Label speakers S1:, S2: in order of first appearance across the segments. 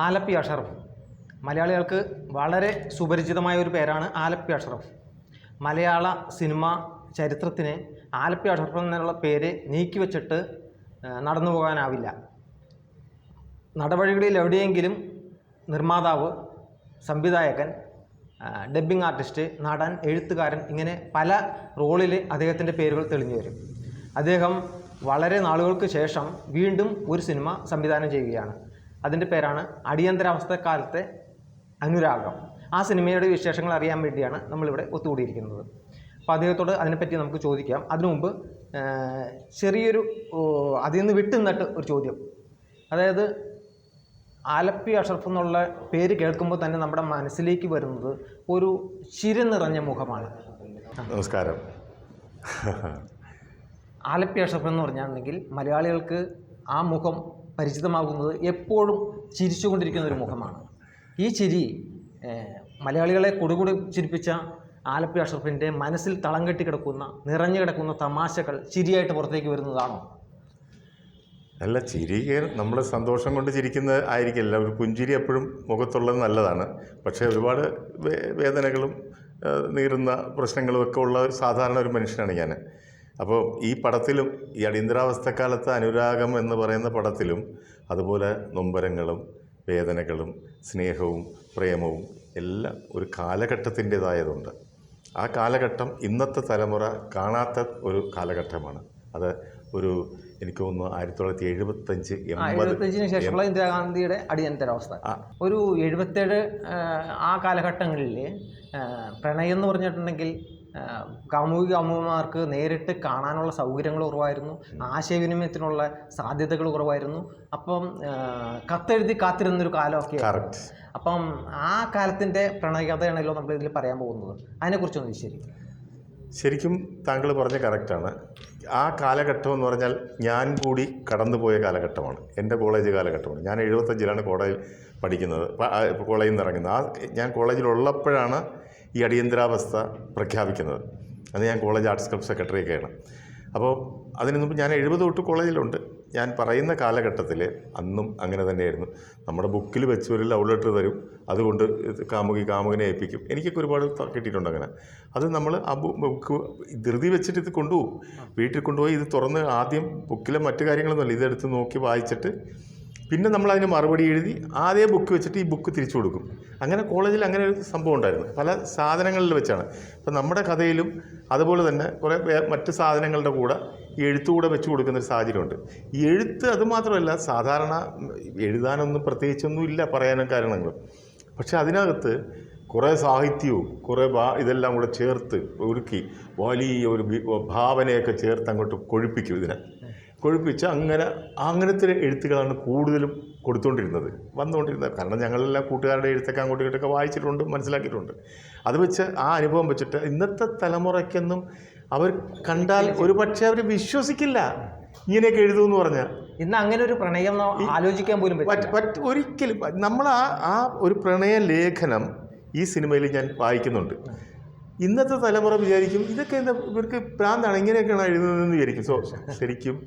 S1: ആലപ്പി അഷറഫ്. മലയാളികൾക്ക് വളരെ സുപരിചിതമായ ഒരു പേരാണ് ആലപ്പി അഷറഫ്. മലയാള സിനിമ ചരിത്രത്തിന് ആലപ്പി അഷറഫ് എന്നുള്ള പേര് നീക്കിവെച്ചിട്ട് നടന്നു പോകാനാവില്ല. നടപടികളിൽ എവിടെയെങ്കിലും നിർമ്മാതാവ്, സംവിധായകൻ, ഡബ്ബിംഗ് ആർട്ടിസ്റ്റ്, നടൻ, എഴുത്തുകാരൻ, ഇങ്ങനെ പല റോളിൽ അദ്ദേഹത്തിൻ്റെ പേരുകൾ തെളിഞ്ഞു വരും. അദ്ദേഹം വളരെ നാളുകൾക്ക് ശേഷം വീണ്ടും ഒരു സിനിമ സംവിധാനം ചെയ്യുകയാണ്. അതിൻ്റെ പേരാണ് അടിയന്തരാവസ്ഥക്കാലത്തെ അനുരാഗം. ആ സിനിമയുടെ വിശേഷങ്ങൾ അറിയാൻ വേണ്ടിയാണ് നമ്മളിവിടെ ഒത്തുകൂടിയിരിക്കുന്നത്. അപ്പോൾ അദ്ദേഹത്തോട് അതിനെപ്പറ്റി നമുക്ക് ചോദിക്കാം. അതിനു മുമ്പ് ചെറിയൊരു അതിൽ നിന്ന് വിട്ടുനിന്നിട്ട് ഒരു ചോദ്യം. അതായത് ആലപ്പി അഷറഫ് എന്നുള്ള പേര് കേൾക്കുമ്പോൾ തന്നെ നമ്മുടെ മനസ്സിലേക്ക് വരുന്നത് ഒരു ചിരി നിറഞ്ഞ മുഖമാണ്.
S2: നമസ്കാരം.
S1: ആലപ്പി അഷറഫ് എന്ന് പറഞ്ഞാണെങ്കിൽ മലയാളികൾക്ക് ആ മുഖം പരിചിതമാകുന്നത് എപ്പോഴും ചിരിച്ചുകൊണ്ടിരിക്കുന്ന ഒരു മുഖമാണ്. ഈ ചിരി മലയാളികളെ കൊടുകൂടി ചിരിപ്പിച്ച ആലപ്പി അഷറഫിൻ്റെ മനസ്സിൽ തളം കെട്ടി കിടക്കുന്ന, നിറഞ്ഞു കിടക്കുന്ന തമാശകൾ ചിരിയായിട്ട് പുറത്തേക്ക് വരുന്നതാണോ?
S2: അല്ല, ചിരി നമ്മൾ സന്തോഷം കൊണ്ട് ചിരിക്കുന്നത് ആയിരിക്കില്ല. ഒരു പുഞ്ചിരി എപ്പോഴും മുഖത്തുള്ളത് നല്ലതാണ്. പക്ഷേ ഒരുപാട് വേദനകളും നീറുന്ന പ്രശ്നങ്ങളും ഒക്കെ ഉള്ള സാധാരണ ഒരു മനുഷ്യനാണ് ഞാൻ. അപ്പോൾ ഈ പടത്തിലും, ഈ അടിയന്തരാവസ്ഥക്കാലത്ത് അനുരാഗം എന്ന് പറയുന്ന പടത്തിലും അതുപോലെ നൊമ്പരങ്ങളും വേദനകളും സ്നേഹവും പ്രേമവും എല്ലാം ഒരു കാലഘട്ടത്തിൻ്റേതായതുണ്ട്. ആ കാലഘട്ടം ഇന്നത്തെ തലമുറ കാണാത്ത ഒരു കാലഘട്ടമാണ്. അത് ഒരു എനിക്ക് തോന്നുന്നു 1975
S1: ശേഷമുള്ള ഇന്ദിരാഗാന്ധിയുടെ അടിയന്തരാവസ്ഥ. ഒരു 77 ആ കാലഘട്ടങ്ങളിൽ പ്രണയം എന്ന് പറഞ്ഞിട്ടുണ്ടെങ്കിൽ കാമുകിമാർക്ക് നേരിട്ട് കാണാനുള്ള സൗകര്യങ്ങൾ കുറവായിരുന്നു, ആശയവിനിമയത്തിനുള്ള സാധ്യതകൾ കുറവായിരുന്നു. അപ്പം കത്തെഴുതി കാത്തിരുന്നൊരു കാലമൊക്കെ. അപ്പം ആ കാലത്തിൻ്റെ പ്രണയകഥയാണല്ലോ നമ്മൾ ഇതിൽ പറയാൻ പോകുന്നത്. അതിനെക്കുറിച്ചൊന്ന്
S2: ശരിക്കും താങ്കൾ പറഞ്ഞ കറക്റ്റാണ്. ആ കാലഘട്ടം എന്ന് പറഞ്ഞാൽ ഞാൻ കൂടി കടന്നുപോയ കാലഘട്ടമാണ്. എൻ്റെ കോളേജ് കാലഘട്ടമാണ്. ഞാൻ 75-ലാണ് കോളേജിൽ പഠിക്കുന്നത്, കോളേജിൽ നിന്ന് ഇറങ്ങുന്നത്. ഞാൻ കോളേജിലുള്ളപ്പോഴാണ് ഈ അടിയന്തരാവസ്ഥ പ്രഖ്യാപിക്കുന്നത്. അത് ഞാൻ കോളേജ് ആർട്സ് ക്ലബ് സെക്രട്ടറിയൊക്കെയാണ്. അപ്പോൾ അതിന് മുമ്പ് ഞാൻ 70 തൊട്ട് കോളേജിലുണ്ട്. ഞാൻ പറയുന്ന കാലഘട്ടത്തിൽ അന്നും അങ്ങനെ തന്നെയായിരുന്നു. നമ്മുടെ ബുക്കിൽ വെച്ച് ഒരു ലവ് ലെറ്റർ തരും, അതുകൊണ്ട് കാമുകനെ ഏൽപ്പിക്കും. എനിക്കൊക്കെ ഒരുപാട് കിട്ടിയിട്ടുണ്ട് അങ്ങനെ. അത് നമ്മൾ ആ ബുക്ക് ധൃതി വെച്ചിട്ട് ഇത് കൊണ്ടുപോകും. വീട്ടിൽ കൊണ്ടുപോയി ഇത് തുറന്ന് ആദ്യം ബുക്കിലെ മറ്റു കാര്യങ്ങളൊന്നുമല്ല, ഇതെടുത്ത് നോക്കി വായിച്ചിട്ട് പിന്നെ നമ്മളതിന് മറുപടി എഴുതി അതേ ബുക്ക് വെച്ചിട്ട് ഈ ബുക്ക് തിരിച്ചു കൊടുക്കും. അങ്ങനെ കോളേജിൽ അങ്ങനെ ഒരു സംഭവം ഉണ്ടായിരുന്നു. പല സാധനങ്ങളിൽ വെച്ചാണ്. ഇപ്പം നമ്മുടെ കഥയിലും അതുപോലെ തന്നെ കുറേ മറ്റ് സാധനങ്ങളുടെ കൂടെ ഈ എഴുത്തുകൂടെ വെച്ച് കൊടുക്കുന്നൊരു സാഹചര്യമുണ്ട്. ഈ എഴുത്ത് അത് മാത്രമല്ല, സാധാരണ എഴുതാനൊന്നും പ്രത്യേകിച്ചൊന്നും ഇല്ല പറയാനും കാരണങ്ങളും. പക്ഷെ അതിനകത്ത് കുറേ സാഹിത്യവും കുറേ ഇതെല്ലാം കൂടെ ചേർത്ത് ഒരുക്കി വലിയ ഒരു ഭാവനയൊക്കെ ചേർത്ത് അങ്ങോട്ട് കൊഴുപ്പിക്കും. കൊഴുപ്പിച്ച് അങ്ങനത്തെ എഴുത്തുകളാണ് കൂടുതലും വന്നുകൊണ്ടിരുന്നത്. കാരണം ഞങ്ങളെല്ലാം കൂട്ടുകാരുടെ എഴുത്തൊക്കെ അങ്ങോട്ടും ഇങ്ങോട്ടൊക്കെ വായിച്ചിട്ടുണ്ട്, മനസ്സിലാക്കിയിട്ടുണ്ട്. അത് വെച്ച് ആ അനുഭവം വെച്ചിട്ട് ഇന്നത്തെ തലമുറയ്ക്കൊന്നും അവർ കണ്ടാൽ ഒരു പക്ഷേ അവർ വിശ്വസിക്കില്ല ഇങ്ങനെയൊക്കെ എഴുതുമെന്ന് പറഞ്ഞാൽ.
S1: ഇന്ന് അങ്ങനെ ഒരു പ്രണയം ആലോചിക്കാൻ പോലും
S2: ഒരിക്കലും. നമ്മൾ ആ ഒരു പ്രണയ ലേഖനം ഈ സിനിമയിൽ ഞാൻ വായിക്കുന്നുണ്ട്. ഇന്നത്തെ തലമുറ വിചാരിക്കും ഇതൊക്കെ എന്താ ഇവർക്ക് ഭ്രാന്താണ്, ഇങ്ങനെയൊക്കെയാണ് എഴുതുന്നതെന്ന് വിചാരിക്കും. ശരിക്കും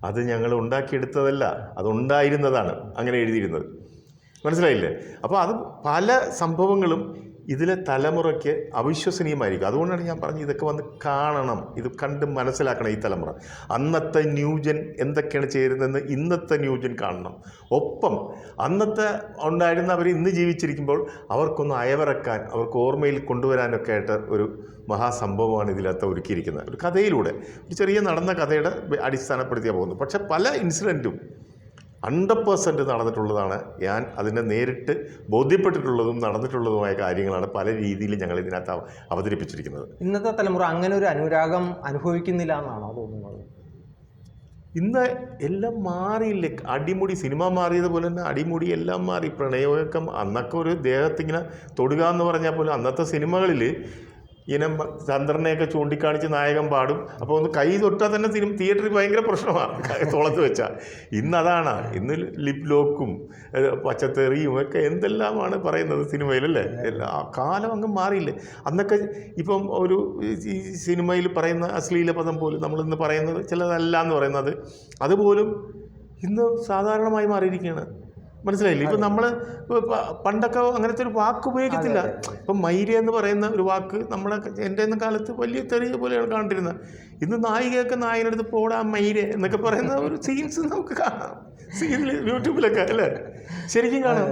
S2: അത് ഞങ്ങൾ ഉണ്ടാക്കിയെടുത്തതല്ല, അതുണ്ടായിരുന്നതാണ് അങ്ങനെ എഴുതിയിരുന്നത്. മനസ്സിലായില്ലേ? അപ്പോൾ അത് പല സംഭവങ്ങളും ഇതിലെ തലമുറയ്ക്ക് അവിശ്വസനീയമായിരിക്കും. അതുകൊണ്ടാണ് ഞാൻ പറഞ്ഞത് ഇതൊക്കെ വന്ന് കാണണം, ഇത് കണ്ട് മനസ്സിലാക്കണം ഈ തലമുറ. അന്നത്തെ ന്യൂജൻ എന്തൊക്കെയാണ് ചേരുന്നതെന്ന് ഇന്നത്തെ ന്യൂജൻ കാണണം. ഒപ്പം അന്നത്തെ ഉണ്ടായിരുന്നവർ ഇന്ന് ജീവിച്ചിരിക്കുമ്പോൾ അവർക്കൊന്ന് അയവിറക്കാൻ, അവർക്ക് ഓർമ്മയിൽ കൊണ്ടുവരാനൊക്കെ ആയിട്ട് ഒരു മഹാസംഭവമാണ് ഇതിനകത്ത് ഒരുക്കിയിരിക്കുന്നത്. ഒരു കഥയിലൂടെ, ഒരു ചെറിയ നടന്ന കഥയുടെ അടിസ്ഥാനപ്പെടുത്തിയാണ് പോകുന്നത്. പക്ഷെ പല ഇൻസിഡൻറ്റും 100% നടന്നിട്ടുള്ളതാണ്. ഞാൻ അതിനെ നേരിട്ട് ബോധ്യപ്പെട്ടിട്ടുള്ളതും നടന്നിട്ടുള്ളതുമായ കാര്യങ്ങളാണ് പല രീതിയിൽ ഞങ്ങൾ ഇതിനകത്ത് അവതരിപ്പിച്ചിരിക്കുന്നത്.
S1: ഇന്നത്തെ തലമുറ അങ്ങനെ ഒരു അനുരാഗം അനുഭവിക്കുന്നില്ല എന്നാണോ തോന്നുന്നത്?
S2: ഇന്ന് എല്ലാം മാറിയില്ലേ? അടിമുടി സിനിമ മാറിയതുപോലെ തന്നെ അടിമുടി എല്ലാം മാറി. പ്രണയമൊക്കെ അന്നൊക്കെ ഒരു ദേഹത്തിങ്ങനെ തൊടുക എന്ന് പറഞ്ഞാൽ പോലും അന്നത്തെ സിനിമകളിൽ ഇങ്ങനെ ചന്ദ്രനെയൊക്കെ ചൂണ്ടിക്കാണിച്ച് നായകൻ പാടും. അപ്പോൾ ഒന്ന് കൈ തൊട്ടാൽ തന്നെ തിയേറ്ററിൽ ഭയങ്കര പ്രശ്നമാണ് തോളത്ത് വെച്ചാൽ. ഇന്നതാണ്. ഇന്ന് ലിപ് ലോക്കും പച്ചത്തെറിയും ഒക്കെ എന്തെല്ലാമാണ് പറയുന്നത് സിനിമയിലല്ലേ. എല്ലാ കാലം അങ്ങ് മാറിയില്ലേ? അന്നൊക്കെ ഇപ്പം ഒരു ഈ സിനിമയിൽ പറയുന്ന അശ്ലീല പദം പോലും നമ്മളിന്ന് പറയുന്നത് ചിലതല്ല എന്ന് പറയുന്നത് അതുപോലും ഇന്ന് സാധാരണമായി മാറിയിരിക്കുകയാണ്. മനസ്സിലായില്ലേ? ഇപ്പം നമ്മൾ പണ്ടൊക്കെ അങ്ങനത്തെ ഒരു വാക്ക് ഉപയോഗിക്കത്തില്ല. ഇപ്പം മൈര എന്ന് പറയുന്ന ഒരു വാക്ക് നമ്മുടെ എൻ്റെ ഒന്നും കാലത്ത് വലിയ തെറിയ പോലെയാണ് കണ്ടിരുന്നത്. ഇന്ന് നായികയൊക്കെ നായകനടുത്ത് പോടാ മൈര എന്നൊക്കെ പറയുന്ന ഒരു സീൻസ് നമുക്ക് കാണാം സീനിൽ യൂട്യൂബിലൊക്കെ അല്ലേ, ശരിക്കും കാണാം.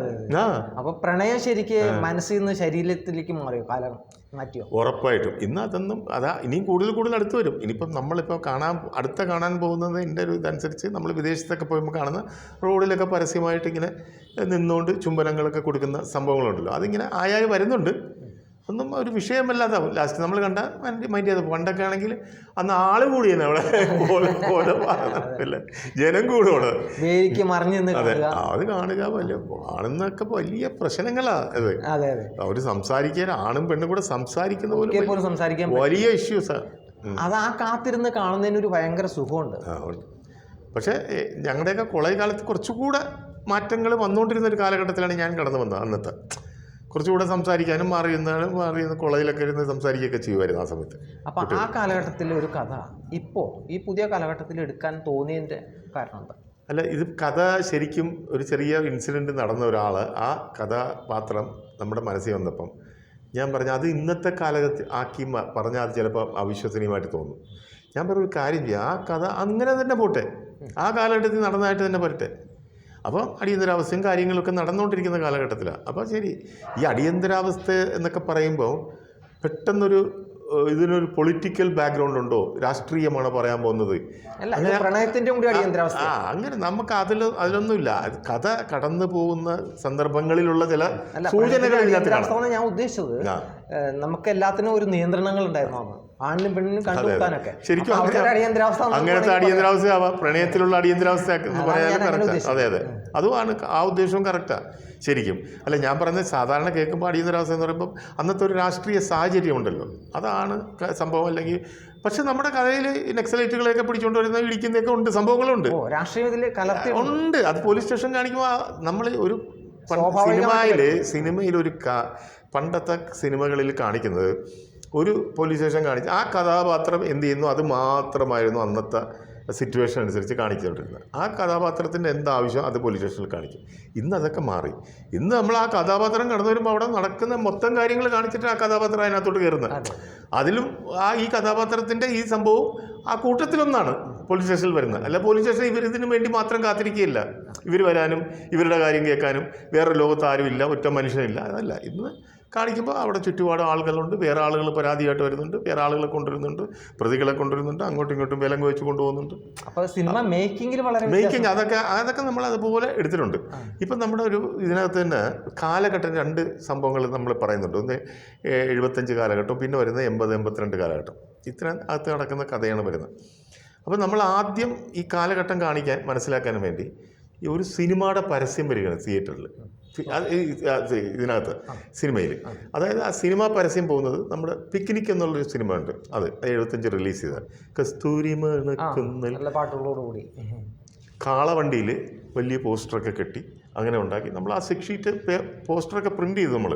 S3: അപ്പൊ പ്രണയം ശരിക്ക് മനസ്സിൽ നിന്ന് ശരീരത്തിലേക്ക് മാറിയോ, കാലം മാറ്റിയോ?
S2: ഉറപ്പായിട്ടും. ഇന്ന് അതൊന്നും ഇനിയും കൂടുതൽ അടുത്ത് വരും. ഇനിയിപ്പം നമ്മളിപ്പോൾ കാണാൻ പോകുന്നത് എൻ്റെ ഒരു ഇതനുസരിച്ച് നമ്മൾ വിദേശത്തൊക്കെ പോകുമ്പോൾ കാണുന്ന റോഡിലൊക്കെ പരസ്യമായിട്ട് ഇങ്ങനെ നിന്നുകൊണ്ട് ചുംബനങ്ങളൊക്കെ കൊടുക്കുന്ന സംഭവങ്ങളുണ്ടല്ലോ, അതിങ്ങനെ ആയായി വരുന്നുണ്ട്. ഒന്നും ഒരു വിഷയമല്ലാതാവും. ലാസ്റ്റ് നമ്മൾ കണ്ട മൈൻഡ് ചെയ്ത പണ്ടൊക്കെ ആണെങ്കിൽ അന്ന് ആള് കൂടിയാണ് അവിടെ പോലെ ജനം കൂടുമാണ്. അതെ, അത് കാണുക വലിയ ആണെന്നൊക്കെ വലിയ പ്രശ്നങ്ങളാണ് അത്. അവർ സംസാരിക്കാൻ ആണും പെണ്ണും കൂടെ സംസാരിക്കുന്ന പോലും വലിയ ഇഷ്യൂസാണ്.
S3: അത് ആ കാത്തിരുന്ന് കാണുന്നതിന് ഒരു ഭയങ്കര സുഖമുണ്ട്.
S2: പക്ഷേ ഞങ്ങളുടെയൊക്കെ കോളേജ് കാലത്ത് കുറച്ചുകൂടെ മാറ്റങ്ങൾ വന്നുകൊണ്ടിരുന്ന ഒരു കാലഘട്ടത്തിലാണ് ഞാൻ കടന്നു വന്നത്. അന്നത്തെ കുറച്ചുകൂടെ സംസാരിക്കാനും മാറി കോളേജിലൊക്കെ ഇരുന്ന് സംസാരിക്കുകയൊക്കെ ചെയ്യുമായിരുന്നു ആ സമയത്ത്.
S3: അപ്പം ആ കാലഘട്ടത്തിൽ ഒരു കഥ ഇപ്പോൾ ഈ പുതിയ കാലഘട്ടത്തിൽ എടുക്കാൻ തോന്നിയതിൻ്റെ കാരണം എന്താ?
S2: അല്ല, ഇത് കഥ ശരിക്കും ഒരു ചെറിയ ഇൻസിഡൻറ്റ് നടന്ന ഒരാൾ ആ കഥാപാത്രം നമ്മുടെ മനസ്സിൽ വന്നപ്പം ഞാൻ പറഞ്ഞു അത് ഇന്നത്തെ കാലത്ത് ആക്കി പറഞ്ഞാൽ അത് ചിലപ്പോൾ അവിശ്വസനീയമായിട്ട് തോന്നും. ഞാൻ പറഞ്ഞ ഒരു കാര്യം ചെയ്യാം, ആ കഥ അങ്ങനെ തന്നെ പോട്ടെ, ആ കാലഘട്ടത്തിൽ നടന്നതായിട്ട് തന്നെ വരട്ടെ. അപ്പോൾ അടിയന്തരാവസ്ഥയും കാര്യങ്ങളൊക്കെ നടന്നുകൊണ്ടിരിക്കുന്ന കാലഘട്ടത്തിലാണ്. അപ്പോൾ ശരി, ഈ അടിയന്തരാവസ്ഥ എന്നൊക്കെ പറയുമ്പോൾ പെട്ടെന്നൊരു ഇതിനൊരു പൊളിറ്റിക്കൽ ബാക്ക്ഗ്രൗണ്ട് ഉണ്ടോ, രാഷ്ട്രീയമാണോ പറയാൻ പോകുന്നത്? അങ്ങനെ നമുക്ക് അതിലൊന്നുമില്ല. കഥ കടന്നു പോകുന്ന സന്ദർഭങ്ങളിലുള്ള ചില സൂചനകൾ
S3: ഞാൻ ഉദ്ദേശിച്ചത് നമുക്ക് എല്ലാത്തിനും ഒരു നിയന്ത്രണങ്ങൾ ഉണ്ടായിരുന്നു, ആണിനും പെണ്ണിനും കണ്ടുമുട്ടാനൊക്കെ.
S2: ശരിക്കും അങ്ങനത്തെ അടിയന്തരാവസ്ഥ ആവാം, പ്രണയത്തിലുള്ള അടിയന്തരാവസ്ഥ എന്ന് പറയാനും കറക്റ്റാണ്. അതെ, അതുമാണ് ആ ഉദ്ദേശവും കറക്റ്റാണ് ശരിക്കും. അല്ല, ഞാൻ പറയുന്നത് സാധാരണ കേൾക്കുമ്പോൾ അടിയന്തരാവസ്ഥ എന്ന് പറയുമ്പോൾ അന്നത്തെ ഒരു രാഷ്ട്രീയ സാഹചര്യം ഉണ്ടല്ലോ, അതാണ് സംഭവം. അല്ലെങ്കിൽ പക്ഷെ നമ്മുടെ കഥയിൽ നക്സലൈറ്റുകളെയൊക്കെ പിടിച്ചുകൊണ്ട് വരുന്ന ഇടിക്കുന്നതൊക്കെ ഉണ്ട്, സംഭവങ്ങളുണ്ട്, ഉണ്ട്. അത് പോലീസ് സ്റ്റേഷൻ കാണിക്കുമ്പോൾ നമ്മൾ ഒരു സിനിമയിൽ ഒരു പണ്ടത്തെ സിനിമകളിൽ കാണിക്കുന്നത് ഒരു പോലീസ് സ്റ്റേഷൻ കാണിച്ച് ആ കഥാപാത്രം എന്ത് ചെയ്യുന്നു അത് മാത്രമായിരുന്നു അന്നത്തെ സിറ്റുവേഷൻ അനുസരിച്ച് കാണിച്ചുകൊണ്ടിരുന്നത്. ആ കഥാപാത്രത്തിൻ്റെ എന്താവശ്യം അത് പോലീസ് സ്റ്റേഷനിൽ കാണിക്കും. ഇന്ന് അതൊക്കെ മാറി. ഇന്ന് നമ്മൾ ആ കഥാപാത്രം കടന്നു വരുമ്പോൾ അവിടെ നടക്കുന്ന മൊത്തം കാര്യങ്ങൾ കാണിച്ചിട്ട് ആ കഥാപാത്രം അതിനകത്തോട്ട് കയറുന്നത്. അതിലും ഈ കഥാപാത്രത്തിൻ്റെ ഈ സംഭവം ആ കൂട്ടത്തിലൊന്നാണ് പോലീസ് സ്റ്റേഷനിൽ വരുന്നത്. അല്ല, പോലീസ് സ്റ്റേഷൻ ഇവരിതിനു വേണ്ടി മാത്രം കാത്തിരിക്കുകയില്ല. ഇവർ വരാനും ഇവരുടെ കാര്യം കേൾക്കാനും വേറെ ലോകത്ത് ആരുമില്ല, ഒറ്റ മനുഷ്യനില്ല. അതല്ല, ഇന്ന് കാണിക്കുമ്പോൾ അവിടെ ചുറ്റുപാട് ആളുകളുണ്ട്, വേറെ ആളുകൾ പരാതിയായിട്ട് വരുന്നുണ്ട്, വേറെ ആളുകളെ കൊണ്ടുവരുന്നുണ്ട്, പ്രതികളെ കൊണ്ടുവരുന്നുണ്ട്, അങ്ങോട്ടും ഇങ്ങോട്ടും വിലങ്ങ് വെച്ച് കൊണ്ടുപോകുന്നുണ്ട്.
S3: അപ്പോൾ സിനിമ
S2: മേക്കിംഗ് അതൊക്കെ നമ്മൾ അതുപോലെ എടുത്തിട്ടുണ്ട്. ഇപ്പം നമ്മുടെ ഒരു ഇതിനകത്ത് തന്നെ കാലഘട്ടം 2 സംഭവങ്ങൾ നമ്മൾ പറയുന്നുണ്ട്. ഒന്ന് 75 കാലഘട്ടം, പിന്നെ വരുന്നത് 80-82 കാലഘട്ടം. ഇത്ര അകത്ത് നടക്കുന്ന കഥയാണ് വരുന്നത്. അപ്പോൾ നമ്മൾ ആദ്യം ഈ കാലഘട്ടം മനസ്സിലാക്കാൻ വേണ്ടി ഈ ഒരു സിനിമയുടെ പരസ്യം വരികയാണ് തിയേറ്ററിൽ, ഇതിനകത്ത് സിനിമയിൽ. അതായത് ആ സിനിമ പരസ്യം പോകുന്നത് നമ്മുടെ പിക്നിക് എന്നുള്ളൊരു സിനിമ ഉണ്ട്, അത് 75 റിലീസ് ചെയ്ത കസ്തൂരി മണക്കുന്ന കാളവണ്ടിയിൽ വലിയ പോസ്റ്ററൊക്കെ കെട്ടി അങ്ങനെ ഉണ്ടാക്കി നമ്മൾ ആ 6 ഷീറ്റ് പോസ്റ്ററൊക്കെ പ്രിൻ്റ് ചെയ്തു. നമ്മൾ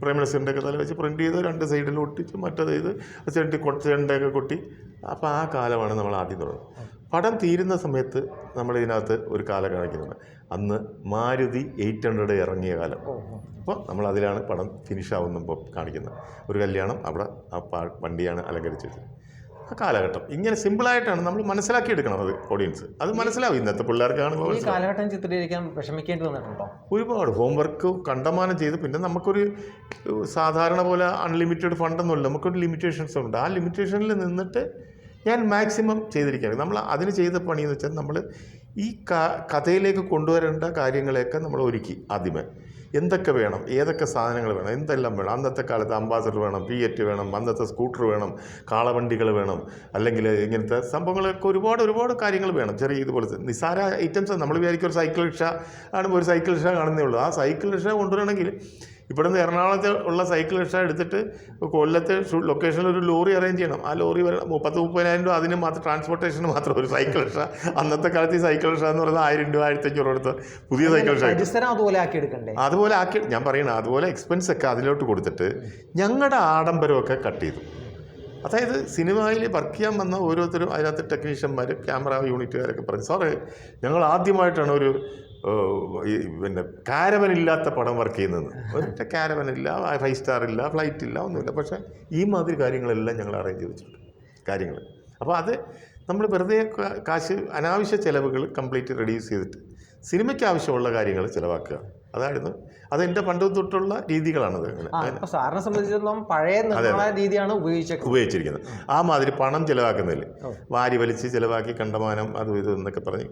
S2: പ്രൈം മിനിസ്റ്ററിൻ്റെ ഒക്കെ തല വെച്ച് പ്രിൻ്റ് ചെയ്ത് 2 സൈഡിൽ ഒട്ടിച്ച് മറ്റേത് ചെയ്ത് ചെണ്ടയൊക്കെ കൊട്ടി. അപ്പോൾ ആ കാലമാണ് നമ്മൾ ആദ്യം തുടങ്ങുന്നത്. പടം തീരുന്ന സമയത്ത് നമ്മളിതിനകത്ത് ഒരു കാലം കാണിക്കുന്നുണ്ട്. അന്ന് മാരുതി 800 ഇറങ്ങിയ കാലം. അപ്പോൾ നമ്മളതിലാണ് പടം ഫിനിഷാവുമ്പോൾ കാണിക്കുന്നത്. ഒരു കല്യാണം, അവിടെ ആ വണ്ടിയാണ് അലങ്കരിച്ച് വെച്ചത്. ആ കാലഘട്ടം ഇങ്ങനെ സിമ്പിളായിട്ടാണ് നമ്മൾ മനസ്സിലാക്കിയെടുക്കണം. അത് ഓഡിയൻസ് അത് മനസ്സിലാവും. ഇന്നത്തെ പിള്ളേർക്കാണ്
S3: കാലഘട്ടം ചിത്രീകരിക്കാൻ വിഷമിക്കേണ്ടി വന്നിട്ടുണ്ടോ?
S2: ഒരുപാട് ഹോംവർക്ക് കണ്ടമാനം ചെയ്ത്. പിന്നെ നമുക്കൊരു സാധാരണ പോലെ അൺലിമിറ്റഡ് ഫണ്ടൊന്നുമില്ല, നമുക്കൊരു ലിമിറ്റേഷൻസ് ഉണ്ട്. ആ ലിമിറ്റേഷനിൽ നിന്നിട്ട് ഞാൻ മാക്സിമം ചെയ്തിരിക്കുകയാണ്. നമ്മൾ അതിന് ചെയ്ത പണിയെന്ന് വെച്ചാൽ നമ്മൾ ഈ കഥയിലേക്ക് കൊണ്ടുവരേണ്ട കാര്യങ്ങളെയൊക്കെ നമ്മൾ ഒരുക്കി. ആദ്യമേ എന്തൊക്കെ വേണം, ഏതൊക്കെ സാധനങ്ങൾ വേണം, എന്തെല്ലാം വേണം. അന്നത്തെ കാലത്ത് അംബാസഡർ വേണം, ഫിയറ്റ് വേണം, അന്നത്തെ സ്കൂട്ടർ വേണം, കാളവണ്ടികൾ വേണം, അല്ലെങ്കിൽ ഇങ്ങനത്തെ സംഭവങ്ങളൊക്കെ ഒരുപാട് കാര്യങ്ങൾ വേണം. ചെറിയ ഇതുപോലത്തെ നിസ്സാര ഐറ്റംസ്. നമ്മൾ വിചാരിക്കും ഒരു സൈക്കിൾ റിക്ഷ ആണ്, ഒരു സൈക്കിൾ റിക്ഷ കാണുന്നേ ഉള്ളൂ. ആ സൈക്കിൾ റിക്ഷ കൊണ്ടുവരണമെങ്കിൽ ഇവിടെ നിന്ന് എറണാകുളത്ത് ഉള്ള സൈക്കിൾ റിക്ഷ എടുത്തിട്ട് കൊല്ലത്തെ ലൊക്കേഷനിൽ ഒരു ലോറി അറേഞ്ച് ചെയ്യണം. ആ ലോറി 30,000-30,000 രൂപ അതിന് മാത്രം, ട്രാൻസ്പോർട്ടേഷന് മാത്രം. ഒരു സൈക്കിൾ റിക്ഷ അന്നത്തെ കാലത്ത് ഈ സൈക്കിൾ റിക്ഷ എന്ന് പറയുന്നത് 1000 രൂപ 1500 കൊടുത്ത് പുതിയ സൈക്കിൾ റിക്ഷ അതുപോലെ ആക്കി ഞാൻ പറയണം. അതുപോലെ എക്സ്പെൻസ് ഒക്കെ അതിലോട്ട് കൊടുത്തിട്ട് ഞങ്ങളുടെ ആഡംബരമൊക്കെ കട്ട് ചെയ്തു. അതായത് സിനിമയിൽ വർക്ക് ചെയ്യാൻ വന്ന ഓരോരുത്തരും അതിനകത്ത് ടെക്നീഷ്യന്മാർ, ക്യാമറ യൂണിറ്റുകാരൊക്കെ പറഞ്ഞു, സാറേ ഞങ്ങൾ ആദ്യമായിട്ടാണ് ഒരു പിന്നെ കാരവനില്ലാത്ത പടം വർക്ക് ചെയ്യുന്നത്. ഒറ്റ കാരവനില്ല, 5 സ്റ്റാർ ഇല്ല, ഫ്ലൈറ്റ് ഇല്ല, ഒന്നുമില്ല. പക്ഷേ ഈ മാതിരി കാര്യങ്ങളെല്ലാം ഞങ്ങൾ അറേഞ്ച് ചെയ്ത് വെച്ചിട്ടുണ്ട് കാര്യങ്ങൾ. അപ്പോൾ അത് നമ്മൾ വെറുതെ കാശ് അനാവശ്യ ചിലവുകൾ കംപ്ലീറ്റ് റെഡ്യൂസ് ചെയ്തിട്ട് സിനിമയ്ക്ക് ആവശ്യമുള്ള കാര്യങ്ങൾ ചിലവാക്കുക. അതായിരുന്നു അതെൻ്റെ പണ്ട് തൊട്ടുള്ള രീതികളാണത്.
S3: സാറിനെ സംബന്ധിച്ചിടത്തോളം പഴയ നിർമ്മാണ രീതിയാണ്
S2: ഉപയോഗിച്ചിരിക്കുന്നത്. ആ മാതിരി പണം ചിലവാക്കുന്നില്ല, വാരി വലിച്ച് ചിലവാക്കി കണ്ടമാനം അതും ഇതും എന്നൊക്കെ പറഞ്ഞ്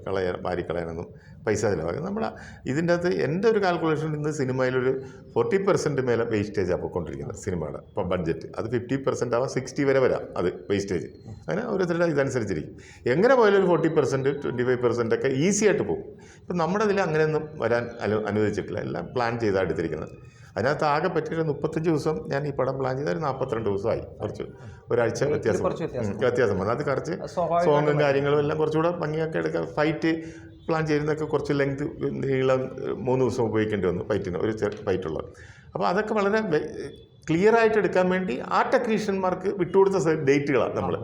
S2: വാരിക്കളയാനൊന്നും പൈസ ചിലവാക്കുന്നത്. നമ്മൾ ഇതിൻ്റെ അകത്ത് എൻ്റെ ഒരു കാൽക്കുലേഷൻ ഇന്ന് സിനിമയിലൊരു 40% മേലെ വേസ്റ്റേജാണ് പോയിക്കൊണ്ടിരിക്കുന്നത് സിനിമയുടെ. ഇപ്പോൾ ബഡ്ജറ്റ് അത് 50% ആവാം, 60 വരെ വരാം അത് വേസ്റ്റേജ്. അങ്ങനെ ഓരോരുത്തരുടെ ഇതനുസരിച്ചിരിക്കും. എങ്ങനെ പോയാലും ഒരു 40%, 25% ഒക്കെ ഈസി ആയിട്ട് പോകും. ഇപ്പം നമ്മുടെ ഇതിൽ അങ്ങനെയൊന്നും വരാൻ അനുവദിച്ചിട്ടില്ല. എല്ലാം പ്ലാൻ ചെയ്താണ് എടുത്തിരിക്കുന്നത്. അതിനകത്ത് ആകെ പറ്റിയിട്ട് 35 ദിവസം ഞാൻ ഈ പടം പ്ലാൻ ചെയ്താൽ 42 ദിവസമായി. കുറച്ച് ഒരാഴ്ച വ്യത്യാസം വന്നു. അത് കുറച്ച് സോങ്ങും കാര്യങ്ങളും എല്ലാം കുറച്ചുകൂടെ ഭംഗിയൊക്കെ എടുക്കുക. ഫൈറ്റ് പ്ലാൻ ചെയ്യുന്നതൊക്കെ കുറച്ച് ലെങ്ത് നീളം 3 ദിവസം ഉപയോഗിക്കേണ്ടി വന്നു ഫൈറ്റിന്, ഒരു ഫൈറ്റുള്ളത്. അപ്പോൾ അതൊക്കെ വളരെ ക്ലിയറായിട്ട് എടുക്കാൻ വേണ്ടി ആ ടെക്നീഷ്യന്മാർക്ക് വിട്ടുകൊടുത്ത ഡേറ്റുകളാണ് നമ്മൾ.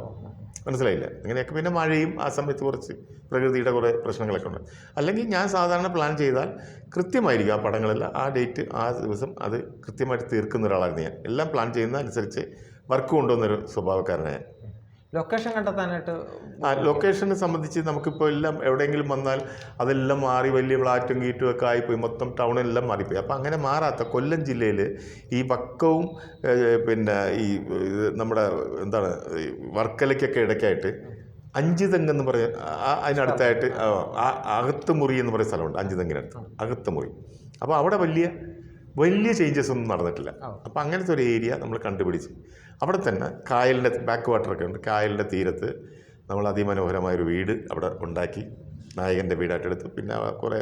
S2: മനസ്സിലായില്ല? അങ്ങനെയൊക്കെ പിന്നെ മഴയും ആ സമയത്ത് കുറച്ച് പ്രകൃതിയുടെ കുറേ പ്രശ്നങ്ങളൊക്കെ ഉണ്ട്. അല്ലെങ്കിൽ ഞാൻ സാധാരണ പ്ലാൻ ചെയ്താൽ കൃത്യമായിരിക്കും ആ പടങ്ങളെല്ലാം ആ ഡേറ്റ് ആ ദിവസം അത് കൃത്യമായിട്ട് തീർക്കുന്ന ഒരാളായിരുന്നു ഞാൻ. എല്ലാം പ്ലാൻ ചെയ്യുന്ന അനുസരിച്ച് വർക്ക് കൊണ്ടുവന്നൊരു സ്വഭാവക്കാരനായ.
S3: ലൊക്കേഷൻ കണ്ടെത്താനായിട്ട്
S2: ലൊക്കേഷനെ സംബന്ധിച്ച് നമുക്കിപ്പോൾ എല്ലാം എവിടെയെങ്കിലും വന്നാൽ അതെല്ലാം മാറി വലിയ ഫ്ലാറ്റും ഗീറ്റും ഒക്കെ ആയിപ്പോയി, മൊത്തം ടൗണെല്ലാം മാറിപ്പോയി. അപ്പോൾ അങ്ങനെ മാറാത്ത കൊല്ലം ജില്ലയിൽ ഈ വക്കവും പിന്നെ ഈ നമ്മുടെ എന്താണ് വർക്കലയ്ക്കൊക്കെ ഇടയ്ക്കായിട്ട് 5 തെങ്ങ് എന്ന് പറഞ്ഞ അതിനടുത്തായിട്ട് അകത്തുമുറി എന്ന് പറയുന്ന സ്ഥലമുണ്ട്. 5 തെങ്ങിനടുത്ത് അകത്തുമുറി. അപ്പോൾ അവിടെ വലിയ ചേഞ്ചസ് ഒന്നും നടന്നിട്ടില്ല. അപ്പോൾ അങ്ങനത്തെ ഒരു ഏരിയ നമ്മൾ കണ്ടുപിടിച്ച് അവിടെ തന്നെ കായലിൻ്റെ ബാക്ക് വാട്ടറൊക്കെ ഉണ്ട്. കായലിൻ്റെ തീരത്ത് നമ്മൾ അതിമനോഹരമായൊരു വീട് അവിടെ ഉണ്ടാക്കി നായകൻ്റെ വീടായിട്ട് എടുത്തു. പിന്നെ കുറേ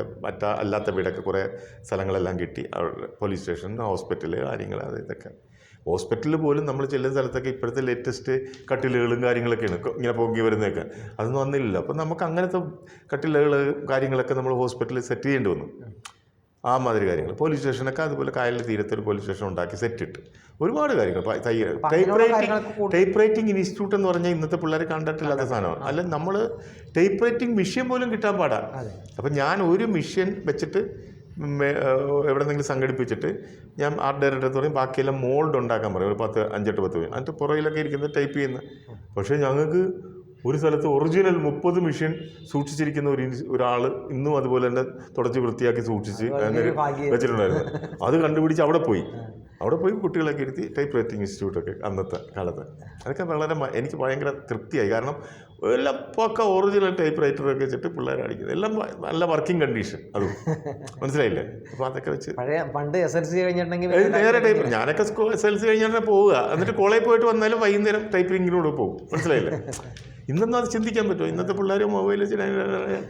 S2: അല്ലാത്ത വീടൊക്കെ കുറേ സ്ഥലങ്ങളെല്ലാം കിട്ടി. അവിടെ പോലീസ് സ്റ്റേഷൻ, ഹോസ്പിറ്റൽ കാര്യങ്ങൾ, അത് ഇതൊക്കെ. ഹോസ്പിറ്റലിൽ പോലും നമ്മൾ ചെല്ലുന്ന സ്ഥലത്തൊക്കെ ഇപ്പോഴത്തെ ലേറ്റസ്റ്റ് കട്ടിലുകളും കാര്യങ്ങളൊക്കെയാണ് ഇങ്ങനെ പൊങ്ങി വരുന്നതൊക്കെ. അതൊന്നും വന്നില്ലല്ലോ. അപ്പോൾ നമുക്ക് അങ്ങനത്തെ കട്ടിലുകൾ കാര്യങ്ങളൊക്കെ നമ്മൾ ഹോസ്പിറ്റലിൽ സെറ്റ് ചെയ്യേണ്ടി വന്നു. ആ മാതിരി കാര്യങ്ങൾ. പോലീസ് സ്റ്റേഷനൊക്കെ അതുപോലെ കായലിൻ്റെ തീരത്തൊരു പോലീസ് സ്റ്റേഷൻ ഉണ്ടാക്കി സെറ്റിട്ട് ഒരുപാട് കാര്യങ്ങൾ. ടൈപ്പ് റൈറ്റിംഗ് ഇൻസ്റ്റിറ്റ്യൂട്ട് എന്ന് പറഞ്ഞാൽ ഇന്നത്തെ പിള്ളേർ കണ്ടിട്ടില്ലാത്ത സാധനമാണ്. അല്ല, നമ്മൾ ടൈപ്പ് റൈറ്റിംഗ് മിഷ്യൻ പോലും കിട്ടാൻ പാടാണ്. അപ്പം ഞാൻ ഒരു മിഷ്യൻ വെച്ചിട്ട് എവിടെന്നെങ്കിലും സംഘടിപ്പിച്ചിട്ട് ഞാൻ ആർട്ട് ഡയറക്ടർ പറയും ബാക്കിയെല്ലാം മോൾഡ് ഉണ്ടാക്കാൻ പറയും. ഒരു 5-8 പേര് അതിൻ്റെ പുറകിലൊക്കെ ഇരിക്കുന്നത് ടൈപ്പ് ചെയ്യുന്നത്. പക്ഷേ ഞങ്ങൾക്ക് ഒരു സ്ഥലത്ത് ഒറിജിനൽ 30 മിഷ്യൻ സൂക്ഷിച്ചിരിക്കുന്ന ഒരാൾ ഇന്നും അതുപോലെ തന്നെ തുടച്ച് വൃത്തിയാക്കി സൂക്ഷിച്ച് അങ്ങനെ വെച്ചിട്ടുണ്ടായിരുന്നു. അത് കണ്ടുപിടിച്ച് അവിടെ പോയി കുട്ടികളൊക്കെ ഇരുത്തി ടൈപ്പ് റൈറ്റിംഗ് ഇൻസ്റ്റിറ്റ്യൂട്ടൊക്കെ അന്നത്തെ കാലത്ത്. അതൊക്കെ വളരെ എനിക്ക് ഭയങ്കര തൃപ്തിയായി. കാരണം എല്ലാം പക്ക ഒറിജിനൽ ടൈപ്പ് റൈറ്ററൊക്കെ വെച്ചിട്ട് പിള്ളേരെ അടിക്കുന്നത് എല്ലാം നല്ല വർക്കിംഗ് കണ്ടീഷൻ. അതും മനസ്സിലായില്ലേ? അപ്പോൾ അതൊക്കെ വെച്ച്
S3: പണ്ട് SLC കഴിഞ്ഞിട്ടുണ്ടെങ്കിൽ
S2: നേരെ ടൈപ്പ് ഞാനൊക്കെ SLC കഴിഞ്ഞാൽ പോവുക, എന്നിട്ട് കോളേജിൽ പോയിട്ട് വന്നാലും വൈകുന്നേരം ടൈപ്പിങ്ങിലൂടെ പോകും. മനസ്സിലായില്ലേ? ഇന്നൊന്നും അത് ചിന്തിക്കാൻ പറ്റുമോ? ഇന്നത്തെ പിള്ളേർ മൊബൈൽ വെച്ച്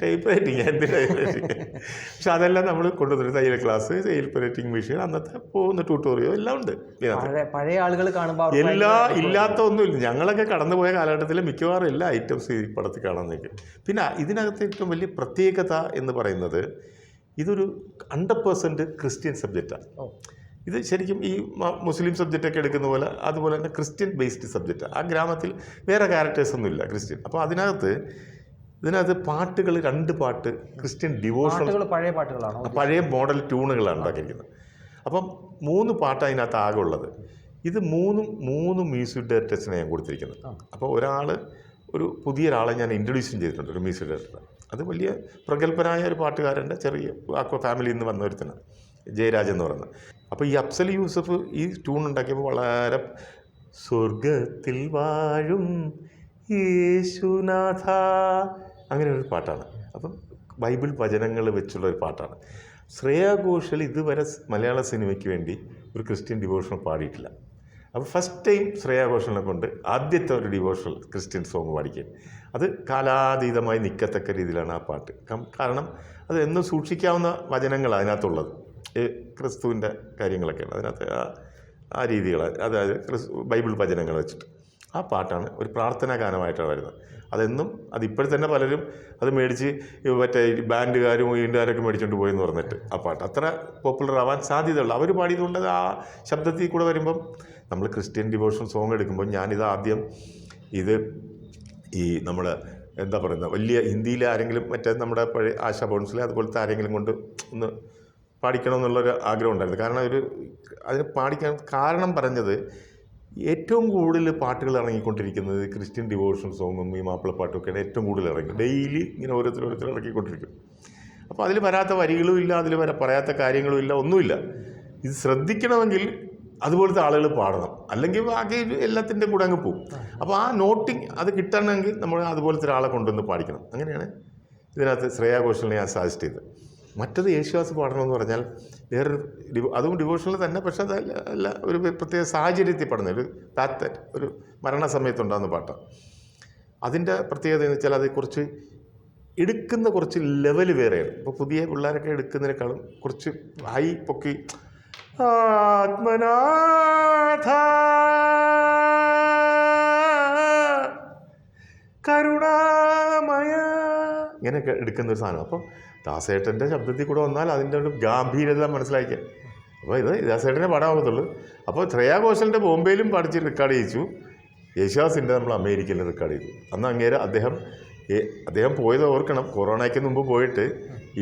S2: ടൈപ്പ് റൈറ്റിങ് എന്ത് ടൈപ്പ് റൈറ്റിങ്. പക്ഷെ അതെല്ലാം നമ്മൾ കൊണ്ടുവന്നിട്ട് തയ്യൽ ക്ലാസ്, തയ്യൽ റൈറ്റിംഗ് മെഷീൻ, അന്നത്തെ പോകുന്ന ട്യൂട്ടോറിയോ എല്ലാം ഉണ്ട്.
S3: പഴയ ആളുകൾ കാണുമ്പോൾ
S2: ഇല്ലാത്ത ഒന്നുമില്ല. ഞങ്ങളൊക്കെ കടന്നുപോയ കാലഘട്ടത്തിൽ മിക്കവാറും എല്ലാ ഐറ്റംസ് ഈ പടത്തിൽ കാണാൻ നിൽക്കും. പിന്നെ ഇതിനകത്ത് ഏറ്റവും വലിയ പ്രത്യേകത എന്ന് പറയുന്നത് ഇതൊരു 100% ക്രിസ്ത്യൻ സബ്ജക്റ്റാണ്. ഇത് ശരിക്കും ഈ മുസ്ലിം സബ്ജക്റ്റൊക്കെ എടുക്കുന്ന പോലെ അതുപോലെ തന്നെ ക്രിസ്ത്യൻ ബേസ്ഡ് സബ്ജക്റ്റാണ്. ആ ഗ്രാമത്തിൽ വേറെ ക്യാരക്ടേഴ്സൊന്നുമില്ല ക്രിസ്ത്യൻ. അപ്പോൾ ഇതിനകത്ത് പാട്ടുകൾ 2 പാട്ട് ക്രിസ്ത്യൻ ഡിവോഷണൽ
S3: പഴയ പാട്ടുകളാണ്, പഴയ
S2: മോഡൽ ട്യൂണുകളാണ് ഉണ്ടാക്കിയിരിക്കുന്നത്. അപ്പം 3 പാട്ട് അതിനകത്ത് ആകെ ഉള്ളത്. ഇത് 3 മ്യൂസിക് ഡയറക്ടേഴ്സിനെ ഞാൻ കൊടുത്തിരിക്കുന്നത്. അപ്പോൾ ഒരു പുതിയൊരാളെ ഞാൻ ഇൻട്രൊഡ്യൂസ് ചെയ്തിട്ടുണ്ട്, ഒരു മ്യൂസിക് ഡയറക്ടർ. അത് വലിയ പ്രഗത്ഭനായ ഒരു പാട്ടുകാരൻ്റെ ചെറിയ ഫാമിലിയിൽ നിന്ന് വന്ന ഒരുത്തനാണ്, ജയരാജ് എന്ന് പറയുന്നത്. അപ്പോൾ ഈ അഫ്സൽ യൂസഫ് ഈ ട്യൂൺ ഉണ്ടാക്കിയപ്പോൾ വളരെ സ്വർഗത്തിൽ വാഴും യേശുനാഥ അങ്ങനെ ഒരു പാട്ടാണ്. അപ്പം ബൈബിൾ വചനങ്ങൾ വെച്ചുള്ള ഒരു പാട്ടാണ്. ശ്രേയാ ഘോഷൽ ഇതുവരെ മലയാള സിനിമയ്ക്ക് വേണ്ടി ഒരു ക്രിസ്ത്യൻ ഡിവോഷണൽ പാടിയിട്ടില്ല. അപ്പോൾ ഫസ്റ്റ് ടൈം ശ്രേയാ ഘോഷലിനെ കൊണ്ട് ആദ്യത്തെ ഒരു ഡിവോഷണൽ ക്രിസ്ത്യൻ സോങ് പാടിക്കുക. അത് കാലാതീതമായി നിൽക്കത്തക്ക രീതിയിലാണ് ആ പാട്ട്. കാരണം അത് എന്നും സൂക്ഷിക്കാവുന്ന വചനങ്ങളാണ് അതിനകത്തുള്ളത്. ക്രിസ്തുവിൻ്റെ കാര്യങ്ങളൊക്കെയാണ് അതിനകത്ത് ആ രീതികൾ, അതായത് ബൈബിൾ വചനങ്ങൾ വെച്ചിട്ട് ആ പാട്ടാണ് ഒരു പ്രാർത്ഥനാ ഗാനമായിട്ടാണ് വരുന്നത്. അതെന്നും അതിപ്പോഴും തന്നെ പലരും അത് മേടിച്ച് മറ്റേ ബാൻഡുകാരും ഈണ്ടുകാരൊക്കെ മേടിച്ചുകൊണ്ട് പോയെന്ന് പറഞ്ഞിട്ട് ആ പാട്ട് അത്ര പോപ്പുലർ ആവാൻ സാധ്യതയുള്ളൂ. അവർ പാടിയതുകൊണ്ട് ആ ശബ്ദത്തിൽ കൂടെ വരുമ്പം നമ്മൾ ക്രിസ്ത്യൻ ഡിവോഷൻ സോങ് എടുക്കുമ്പോൾ ഞാനിത് ആദ്യം ഈ നമ്മുടെ എന്താ പറയുന്നത്, വലിയ ഹിന്ദിയിൽ ആരെങ്കിലും മറ്റേ നമ്മുടെ പഴയ ആശാ ഭോൺസിലെ അതുപോലത്തെ ആരെങ്കിലും കൊണ്ട് ഒന്ന് പാടിക്കണം എന്നുള്ളൊരു ആഗ്രഹം ഉണ്ടായിരുന്നു. കാരണം അതിന് പാടിക്കാൻ കാരണം പറഞ്ഞത് ഏറ്റവും കൂടുതൽ പാട്ടുകൾ ഇറങ്ങിക്കൊണ്ടിരിക്കുന്നത് ക്രിസ്ത്യൻ ഡിവോഷൻ സോങ്ങും ഈ മാപ്പിളപ്പാട്ടുമൊക്കെയാണ് ഏറ്റവും കൂടുതൽ ഇറങ്ങി. ഡെയിലി ഇങ്ങനെ ഓരോരുത്തർ ഇറക്കിക്കൊണ്ടിരിക്കും. അപ്പോൾ അതിൽ വരാത്ത വരികളും ഇല്ല, അതിൽ പറയാത്ത കാര്യങ്ങളും ഇല്ല, ഒന്നുമില്ല. ഇത് ശ്രദ്ധിക്കണമെങ്കിൽ അതുപോലത്തെ ആളുകൾ പാടണം, അല്ലെങ്കിൽ ബാക്കി എല്ലാത്തിൻ്റെ കൂടെ അങ്ങ് പോകും. അപ്പോൾ ആ നോട്ടിങ് അത് കിട്ടണമെങ്കിൽ നമ്മൾ അതുപോലത്തെ ഒരാളെ കൊണ്ടുവന്ന് പാടിക്കണം. അങ്ങനെയാണ് ഇതിനകത്ത് ശ്രേയാ ഘോഷലിനെ ഞാൻ സജസ്റ്റ് ചെയ്തത്. മറ്റത് യേശുദാസ് പാടണമെന്ന് പറഞ്ഞാൽ വേറൊരു അതും ഡിവോഷനിൽ തന്നെ, പക്ഷെ അതല്ല ഒരു പ്രത്യേക സാഹചര്യത്തിൽ പാടുന്ന ഒരു മരണസമയത്തുണ്ടാകുന്ന പാട്ടാണ്. അതിൻ്റെ പ്രത്യേകത എന്ന് വെച്ചാൽ അതേക്കുറിച്ച് എടുക്കുന്ന കുറച്ച് ലെവൽ വേറെയാണ്. ഇപ്പോൾ പുതിയ പിള്ളേരൊക്കെ എടുക്കുന്നതിനേക്കാളും കുറച്ച് ഹൈ പൊക്കി ആത്മനാഥ കരുണാമയ ഇങ്ങനെയൊക്കെ എടുക്കുന്ന ഒരു സാധനം. അപ്പം ദാസേട്ടൻ്റെ ശബ്ദത്തിൽ കൂടെ വന്നാൽ അതിൻ്റെ ഒരു ഗാംഭീര്യത മനസ്സിലാക്കിയ. അപ്പോൾ ഇത് ദാസേട്ടനെ പാടാകത്തുള്ളൂ. അപ്പോൾ ശ്രേയാ ഘോഷലിൻ്റെ ബോംബെയിലും പഠിച്ച് റെക്കോർഡ് ചെയ്യിച്ചു, യേശുദാസിൻ്റെ നമ്മൾ അമേരിക്കയിൽ റെക്കോർഡ് ചെയ്തു. അന്ന് അങ്ങേര് അദ്ദേഹം പോയത് ഓർക്കണം, കൊറോണയ്ക്ക് മുമ്പ് പോയിട്ട്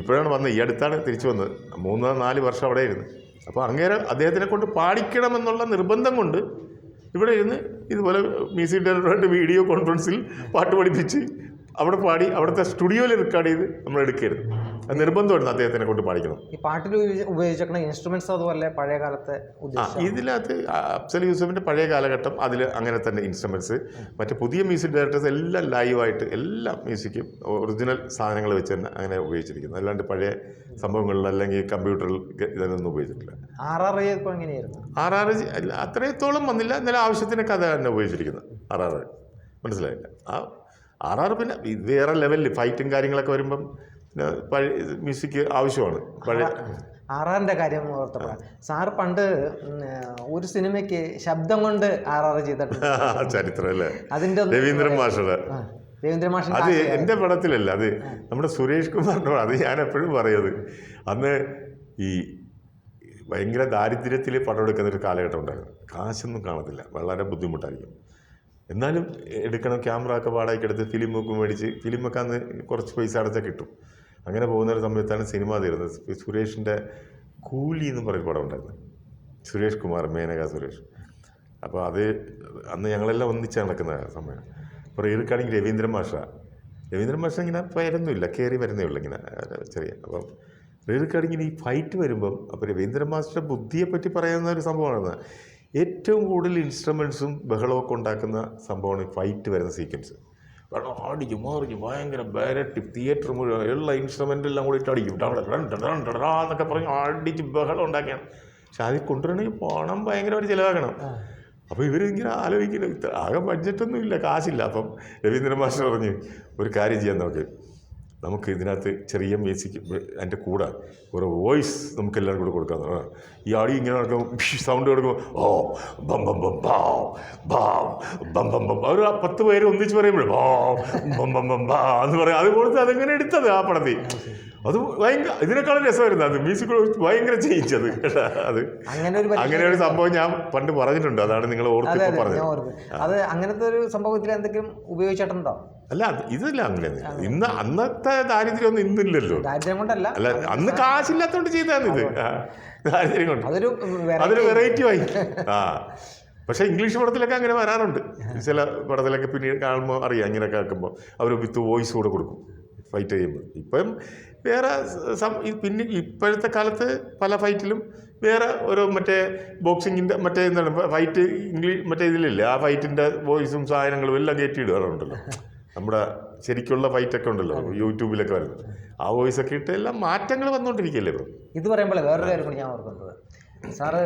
S2: ഇപ്പോഴാണ് വന്നത്, ഈ അടുത്താണ് തിരിച്ചു വന്നത്. 3-4 വർഷം അവിടെ ഇരുന്ന്. അപ്പോൾ അദ്ദേഹത്തിനെ കൊണ്ട് പാടിക്കണമെന്നുള്ള നിർബന്ധം കൊണ്ട് ഇവിടെ ഇരുന്ന് ഇതുപോലെ മ്യൂസിക് ഡയറക്ടറായിട്ട് വീഡിയോ കോൺഫറൻസിൽ പാട്ട് പഠിപ്പിച്ച് അവിടെ പാടി അവിടുത്തെ സ്റ്റുഡിയോയിൽ റെക്കോർഡ് ചെയ്ത് നമ്മൾ എടുക്കരുത്. അത് നിർബന്ധമായിരുന്നു അദ്ദേഹത്തിനെ കൊണ്ട് പാടിക്കണം.
S3: ഈ പാട്ടിൽ ഉപയോഗിച്ചിരിക്കുന്ന ഇൻസ്ട്രുമെന്റ്സ് അതുപോലെ പഴയ കാലത്തെ
S2: ഇതിനകത്ത് അഫ്സൽ യൂസഫിൻ്റെ പഴയ കാലഘട്ടം അതിൽ അങ്ങനെ തന്നെ ഇൻസ്ട്രുമെൻറ്റ്സ്, മറ്റേ പുതിയ മ്യൂസിക് ഡയറക്ടേഴ്സ് എല്ലാം ലൈവായിട്ട് എല്ലാ മ്യൂസിക്കും ഒറിജിനൽ സാധനങ്ങൾ വെച്ച് തന്നെ അങ്ങനെ ഉപയോഗിച്ചിരിക്കുന്നത്. അല്ലാണ്ട് പഴയ സംഭവങ്ങളിൽ അല്ലെങ്കിൽ കമ്പ്യൂട്ടറിൽ ഇതൊന്നും ഉപയോഗിച്ചിട്ടില്ല. RR അത്രത്തോളം വന്നില്ല, എന്നാലും ആവശ്യത്തിനൊക്കെ അത് തന്നെ ഉപയോഗിച്ചിരിക്കുന്നത് RR. മനസ്സിലായില്ല. RR പിന്നെ വേറെ ലെവലിൽ ഫൈറ്റും കാര്യങ്ങളൊക്കെ വരുമ്പം പിന്നെ പഴയ മ്യൂസിക് ആവശ്യമാണ്. പഴയ
S3: RRൻ്റെ കാര്യം ഓർത്തപ്പോഴാണ് സാറ് പണ്ട് ഒരു സിനിമയ്ക്ക് ശബ്ദം കൊണ്ട് RR ചെയ്തിട്ടുണ്ട്.
S2: ചരിത്രം അല്ലേ, രവീന്ദ്രൻ മാഷയുടെ. അത് എൻ്റെ പടത്തിലല്ല, അത് നമ്മുടെ സുരേഷ് കുമാറിൻ്റെ പടം. അത് ഞാൻ എപ്പോഴും പറയുന്നത്, അന്ന് ഈ ഭയങ്കര ദാരിദ്ര്യത്തിൽ പടം എടുക്കുന്നൊരു കാലഘട്ടം ഉണ്ടായിരുന്നു. കാശൊന്നും കാണത്തില്ല, വളരെ ബുദ്ധിമുട്ടായിരിക്കും. എന്നാലും എടുക്കണം, ക്യാമറ ഒക്കെ വാടകയ്ക്ക് എടുത്ത് ഫിലിമൊക്കെ മേടിച്ച്, ഫിലിമൊക്കെ അന്ന് കുറച്ച് പൈസ അടച്ചാൽ കിട്ടും. അങ്ങനെ പോകുന്നൊരു സമയത്താണ് സിനിമ തീരുന്നത്. സുരേഷിൻ്റെ കൂലി എന്ന് പറയുന്ന പടം ഉണ്ടായിരുന്നു, സുരേഷ് കുമാർ, മേനക സുരേഷ്. അപ്പോൾ അത് അന്ന് ഞങ്ങളെല്ലാം ഒന്നിച്ച് നടക്കുന്ന സമയം. അപ്പോൾ റീൽക്കാണെങ്കിൽ രവീന്ദ്രൻ മാഷ ഇങ്ങനെ പേരൊന്നുമില്ല, കയറി വരുന്നേ ഉള്ളൂ ഇങ്ങനെ ചെറിയ. അപ്പം റീൽക്കാണെങ്കിൽ ഈ ഫൈറ്റ് വരുമ്പം അപ്പോൾ രവീന്ദ്രൻ മാസ്റ്ററുടെ ബുദ്ധിയെപ്പറ്റി പറയുന്ന ഒരു സംഭവമാണ്. ഏറ്റവും കൂടുതൽ ഇൻസ്ട്രുമെൻറ്റ്സും ബഹളമൊക്കെ ഉണ്ടാക്കുന്ന സംഭവമാണ് ഈ ഫൈറ്റ് വരുന്ന സീക്വൻസ്. കാരണം അടിക്കും മാറിക്കും ഭയങ്കര ബാരറ്റി, തിയേറ്റർ മുഴുവൻ എല്ലാ ഇൻസ്ട്രുമെൻ്റെല്ലാം കൂടി ഇട്ട് അടിക്കും, എന്നൊക്കെ പറഞ്ഞ് അടിച്ച് ബഹളം ഉണ്ടാക്കിയാണ്. പക്ഷെ അതിൽ കൊണ്ടുവരണമെങ്കിൽ പണം ഭയങ്കരമായിട്ട് ചിലവാക്കണം. അപ്പോൾ ഇവരിങ്ങനെ ആലോചിക്കുന്നത്, ഇത്ര ആകെ ബഡ്ജറ്റൊന്നും ഇല്ല, കാശില്ല. അപ്പം രവീന്ദ്രൻ മാസ്റ്റർ പറഞ്ഞ് ഒരു കാര്യം ചെയ്യാൻ നമുക്ക് ഇതിനകത്ത് ചെറിയ മ്യൂസിക് അതിൻ്റെ കൂടെ ഒരു വോയിസ് നമുക്ക് എല്ലാവരും കൂടെ കൊടുക്കാമെന്ന്. ഈ അടി ഇങ്ങനെ നടക്കുമ്പോൾ സൗണ്ട് കൊടുക്കുമ്പോൾ ഓ ബം ബം ബം ബാം ബാം ബം ബം ബം, ഒരു 10 പേര് ഒന്നിച്ച് പറയുമ്പോൾ ബം ബം ബം ബാ എന്ന് പറയും. അതുപോലത്തെ അതെങ്ങനെ എടുത്തത് ആ പടത്തിൽ. അത് ഭയങ്കര ഇതിനേക്കാളും രസമായിരുന്നു. അത് മ്യൂസിക് ഭയങ്കര ചെയ്യിച്ചത്. അത് അങ്ങനെ ഒരു സംഭവം ഞാൻ പണ്ട് പറഞ്ഞിട്ടുണ്ട്. അതാണ് നിങ്ങൾ ഓർത്തിപ്പോൾ പറഞ്ഞത്.
S3: അത് അങ്ങനത്തെ ഒരു സംഭവത്തിൽ എന്തെങ്കിലും ഉപയോഗിച്ചിട്ടുണ്ടോ?
S2: അല്ല, ഇതല്ല അങ്ങനെ. അന്നത്തെ ദാരിദ്ര്യമൊന്നും ഇന്നില്ലല്ലോ.
S3: ദാരിദ്ര്യം കൊണ്ടല്ല,
S2: അല്ല അന്ന് കാശില്ലാത്തോണ്ട് ചെയ്താണ് ഇത്. ദാരിദ്ര്യം കൊണ്ട് അതൊരു വെറൈറ്റി ആയി. പക്ഷേ ഇംഗ്ലീഷ് പടത്തിലൊക്കെ അങ്ങനെ വരാറുണ്ട്. ചില പടത്തിലൊക്കെ പിന്നീട് കാണുമ്പോൾ അറിയാം, ഇങ്ങനെയൊക്കെ ആക്കുമ്പോൾ അവർ വിത്ത് വോയിസ് കൂടെ കൊടുക്കും ഫൈറ്റ് ചെയ്യുമ്പോൾ. ഇപ്പം വേറെ പിന്നെ ഇപ്പോഴത്തെ കാലത്ത് പല ഫൈറ്റിലും വേറെ ഓരോ മറ്റേ ബോക്സിങ്ങിൻ്റെ മറ്റേ എന്താണ് ഫൈറ്റ് മറ്റേ ഇതിലില്ലേ, ആ ഫൈറ്റിൻ്റെ വോയിസും സാധനങ്ങളും എല്ലാം കയറ്റിയിടുകയാണുണ്ടല്ലോ. നമ്മുടെ ശരിക്കുള്ള ഫൈറ്റൊക്കെ ഉണ്ടല്ലോ യൂട്യൂബിലൊക്കെ വരുന്നത്, ആ വോയിസൊക്കെ ഇട്ട് എല്ലാം മാറ്റങ്ങൾ വന്നുകൊണ്ടിരിക്കുകയല്ലേ ഇപ്പോൾ.
S3: ഇത് പറയുമ്പോൾ വേറൊരു കാര്യം കൂടി ഞാൻ ഓർക്കുന്നത്, സാറ്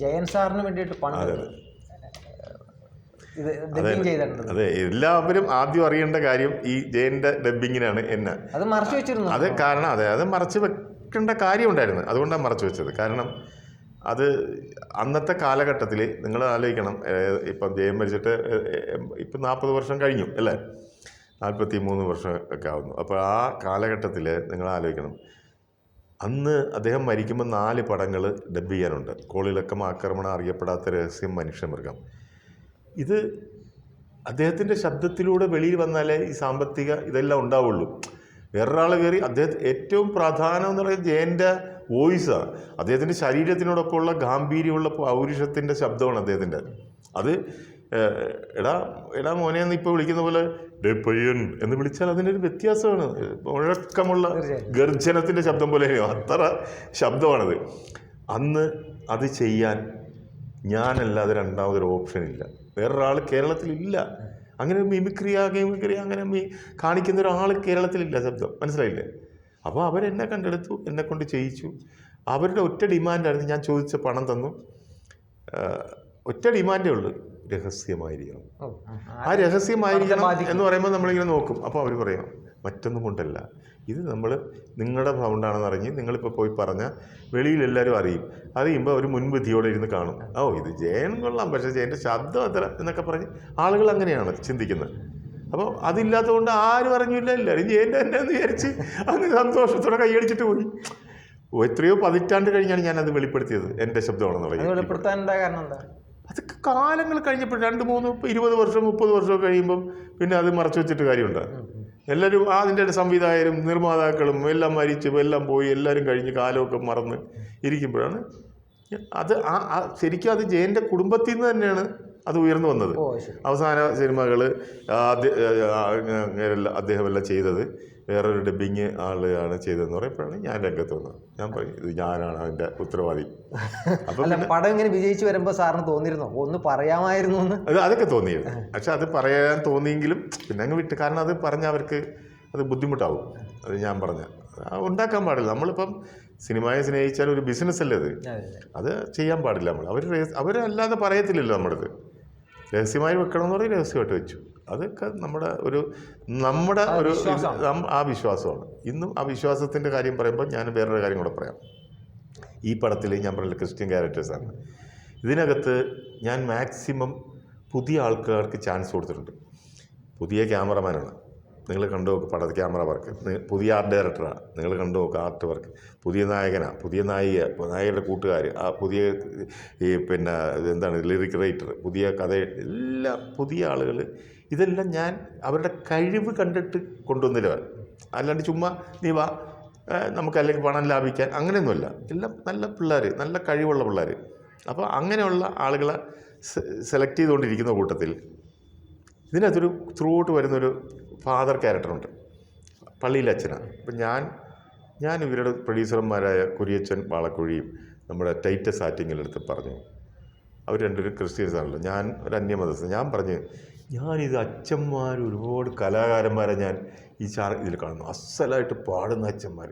S3: ജയൻ സാറിന് വേണ്ടിയിട്ട്
S2: അതെ, എല്ലാവരും ആദ്യം അറിയേണ്ട കാര്യം ഈ ജയൻ്റെ ഡബ്ബിങ്ങിനാണ് എന്നെ.
S3: അത് മറച്ചു വെച്ചിരുന്നു.
S2: അത് കാരണം അത് മറച്ചു വെക്കേണ്ട കാര്യം ഉണ്ടായിരുന്നു, അതുകൊണ്ടാണ് മറച്ചു വെച്ചത്. കാരണം അത് അന്നത്തെ കാലഘട്ടത്തിൽ നിങ്ങൾ ആലോചിക്കണം, ഇപ്പം ജയൻ മരിച്ചിട്ട് ഇപ്പം 40 വർഷം കഴിഞ്ഞു അല്ലേ, 43 വർഷം ഒക്കെ ആവുന്നു. അപ്പോൾ ആ കാലഘട്ടത്തിൽ നിങ്ങൾ ആലോചിക്കണം, അന്ന് അദ്ദേഹം മരിക്കുമ്പോൾ 4 പടങ്ങൾ ഡബ് ചെയ്യാനുണ്ട്. കോളിളക്കം, ആക്രമണം, അറിയപ്പെടാത്ത രഹസ്യം, മനുഷ്യമൃഗം. ഇത് അദ്ദേഹത്തിൻ്റെ ശബ്ദത്തിലൂടെ വെളിയിൽ വന്നാലേ ഈ സാമ്പത്തിക ഇതെല്ലാം ഉണ്ടാവുള്ളൂ. വേറൊരാൾ കയറി ഏറ്റവും പ്രാധാനം എന്ന് പറയുന്നത് ജയൻ്റെ വോയിസാണ്. അദ്ദേഹത്തിൻ്റെ ശരീരത്തിനോടൊപ്പമുള്ള ഗാംഭീര്യമുള്ള പൗരുഷത്തിൻ്റെ ശബ്ദമാണ് അദ്ദേഹത്തിൻ്റെ. അത് എടാ മോനെ എന്ന് ഇപ്പോൾ വിളിക്കുന്ന പോലെ ഡേ പയ്യൻ എന്ന് വിളിച്ചാൽ അതിനൊരു വ്യത്യാസമാണ്. മുഴക്കമുള്ള ഗർജനത്തിൻ്റെ ശബ്ദം പോലെയോ അത്ര ശബ്ദമാണത്. അന്ന് അത് ചെയ്യാൻ ഞാനല്ലാതെ രണ്ടാമതൊരു ഓപ്ഷനില്ല, വേറൊരാൾ കേരളത്തിലില്ല. അങ്ങനെ മിമിക്രി അങ്ങനെ കാണിക്കുന്ന ഒരാൾ കേരളത്തിലില്ല, ശബ്ദം മനസ്സിലായില്ലേ? അപ്പോൾ അവരെന്നെ കണ്ടെടുത്തു, എന്നെ കൊണ്ട് ചെയ്യിച്ചു. അവരുടെ ഒറ്റ ഡിമാൻഡായിരുന്നു, ഞാൻ ചോദിച്ച പണം തന്നു. ഒറ്റ ഡിമാൻഡേ ഉള്ളൂ, രഹസ്യമായിരിക്കണം. ആ രഹസ്യമായിരിക്കണം എന്ന് പറയുമ്പോൾ നമ്മളിങ്ങനെ നോക്കും. അപ്പോൾ അവർ പറയാം മറ്റൊന്നും കൊണ്ടല്ല, ഇത് നമ്മൾ നിങ്ങളുടെ സൗണ്ടാണെന്ന് അറിഞ്ഞ് നിങ്ങളിപ്പോൾ പോയി പറഞ്ഞാൽ വെളിയിലെല്ലാവരും അറിയുമ്പോൾ അവർ മുൻവിധിയോടെ ഇരുന്ന് കാണും. ഇത് ജയൻ കൊള്ളാം, പക്ഷേ ജയൻ്റെ ശബ്ദം അത്ര എന്നൊക്കെ പറഞ്ഞ് ആളുകൾ അങ്ങനെയാണ് ചിന്തിക്കുന്നത്. അപ്പോൾ അതില്ലാത്തതുകൊണ്ട് ആരും അറിഞ്ഞില്ല, എല്ലാവരും ജയൻ്റെ തന്നെ എന്ന് വിചാരിച്ച് അങ്ങ് സന്തോഷത്തോടെ കൈയടിച്ചിട്ട് പോയി. എത്രയോ പതിറ്റാണ്ട് കഴിഞ്ഞാണ് ഞാനത് വെളിപ്പെടുത്തിയത് എൻ്റെ ശബ്ദമാണെന്ന് പറയുന്നത്.
S3: വെളിപ്പെടുത്താനുള്ള കാരണം എന്താ?
S2: അതൊക്കെ കാലങ്ങൾ കഴിഞ്ഞപ്പോൾ 2, 3, 20 വർഷം 30 വർഷം കഴിയുമ്പം പിന്നെ അത് മറച്ചു വെച്ചിട്ട് കാര്യമുണ്ടോ? എല്ലാവരും അതിൻ്റെ സംവിധായകരും നിർമ്മാതാക്കളും എല്ലാം മരിച്ചു, എല്ലാം പോയി, എല്ലാവരും കഴിഞ്ഞ് കാലമൊക്കെ മറന്ന് ഇരിക്കുമ്പോഴാണ് അത് ശരിക്കും അത് ജയൻ്റെ കുടുംബത്തിൽ നിന്ന് തന്നെയാണ് അത് ഉയർന്നു വന്നത്. അവസാന സിനിമകൾ അദ്ദേഹമെല്ലാം ചെയ്തത് വേറൊരു ഡബ്ബിങ് ആളാണ് ചെയ്തതെന്ന് പറയുമ്പോഴാണ് ഞാൻ രംഗത്ത് വന്നത്. ഞാൻ പറയും ഇത് ഞാനാണ് അതിൻ്റെ ഉത്തരവാദി. അപ്പം
S3: പടം ഇങ്ങനെ വിജയിച്ചു വരുമ്പോൾ സാറിന് തോന്നിയിരുന്നോ ഒന്ന് പറയാമായിരുന്നു എന്ന്?
S2: അതൊക്കെ തോന്നിയിരുന്നു, പക്ഷെ അത് പറയാൻ തോന്നിയെങ്കിലും പിന്നെ അങ്ങ് വിട്ട്. കാരണം അത് പറഞ്ഞാൽ അവർക്ക് അത് ബുദ്ധിമുട്ടാവും. അത് ഞാൻ ഉണ്ടാക്കാൻ പാടില്ല. നമ്മളിപ്പം സിനിമയെ സ്നേഹിച്ചാൽ ഒരു ബിസിനസ് അല്ലേ അത് ചെയ്യാൻ പാടില്ല. അവരല്ലാതെ പറയത്തില്ലല്ലോ നമ്മുടേത്. രഹസ്യമായി വെക്കണമെന്ന് പറഞ്ഞ് രഹസ്യമായിട്ട് വെച്ചു. അതൊക്കെ നമ്മുടെ ഒരു ആ വിശ്വാസമാണ്. ഇന്നും ആ വിശ്വാസത്തിൻ്റെ കാര്യം പറയുമ്പോൾ ഞാൻ വേറൊരു കാര്യം കൂടെ പറയാം. ഈ പടത്തിൽ ഞാൻ പറഞ്ഞ ക്രിസ്ത്യൻ ക്യാരക്ടേഴ്സാണ്. ഇതിനകത്ത് ഞാൻ മാക്സിമം പുതിയ ആൾക്കാർക്ക് ചാൻസ് കൊടുത്തിട്ടുണ്ട്. പുതിയ ക്യാമറമാനാണ്, നിങ്ങൾ കണ്ടു നോക്ക് പടത്തിൽ ക്യാമറ വർക്ക്. പുതിയ ആർട്ട് ഡയറക്ടറാണ്, നിങ്ങൾ കണ്ടു നോക്ക് ആർട്ട് വർക്ക്. പുതിയ നായകനാണ്, പുതിയ നായികയുടെ കൂട്ടുകാർ, ആ പുതിയ പിന്നെ എന്താണ് ലിറിക് റൈറ്റർ, പുതിയ കഥ, എല്ലാം പുതിയ ആളുകൾ. ഇതെല്ലാം ഞാൻ അവരുടെ കഴിവ് കണ്ടിട്ട് കൊണ്ടുവന്നില്ല. അല്ലാണ്ട് ചുമ്മാ നീ വാ നമുക്ക് അല്ലെങ്കിൽ പണം ലാഭിക്കാൻ അങ്ങനെയൊന്നുമല്ല. എല്ലാം നല്ല പിള്ളേർ, നല്ല കഴിവുള്ള പിള്ളേർ. അപ്പോൾ അങ്ങനെയുള്ള ആളുകളെ സെലക്ട് ചെയ്തുകൊണ്ടിരിക്കുന്ന കൂട്ടത്തിൽ ഇതിനകത്തൊരു ത്രൂ ഔട്ട് വരുന്നൊരു ഫാദർ ക്യാരക്ടറുണ്ട്, പള്ളിയിലെ അച്ഛനാണ്. അപ്പം ഞാൻ ഇവരുടെ പ്രൊഡ്യൂസർമാരായ കുര്യച്ചൻ വാളക്കുഴിയും നമ്മുടെ ടൈറ്റസ് ആറ്റിങ്ങിലെടുത്ത് പറഞ്ഞു, അവർ രണ്ടുപേരും ക്രിസ്ത്യൻസാണല്ലോ, ഞാൻ ഒരു അന്യമതസ്ഥ. ഞാൻ പറഞ്ഞു ഞാനിത് അച്ഛന്മാർ ഒരുപാട് കലാകാരന്മാരെ ഞാൻ ഇതിൽ കാണുന്നു. അസലായിട്ട് പാടുന്ന അച്ഛന്മാർ,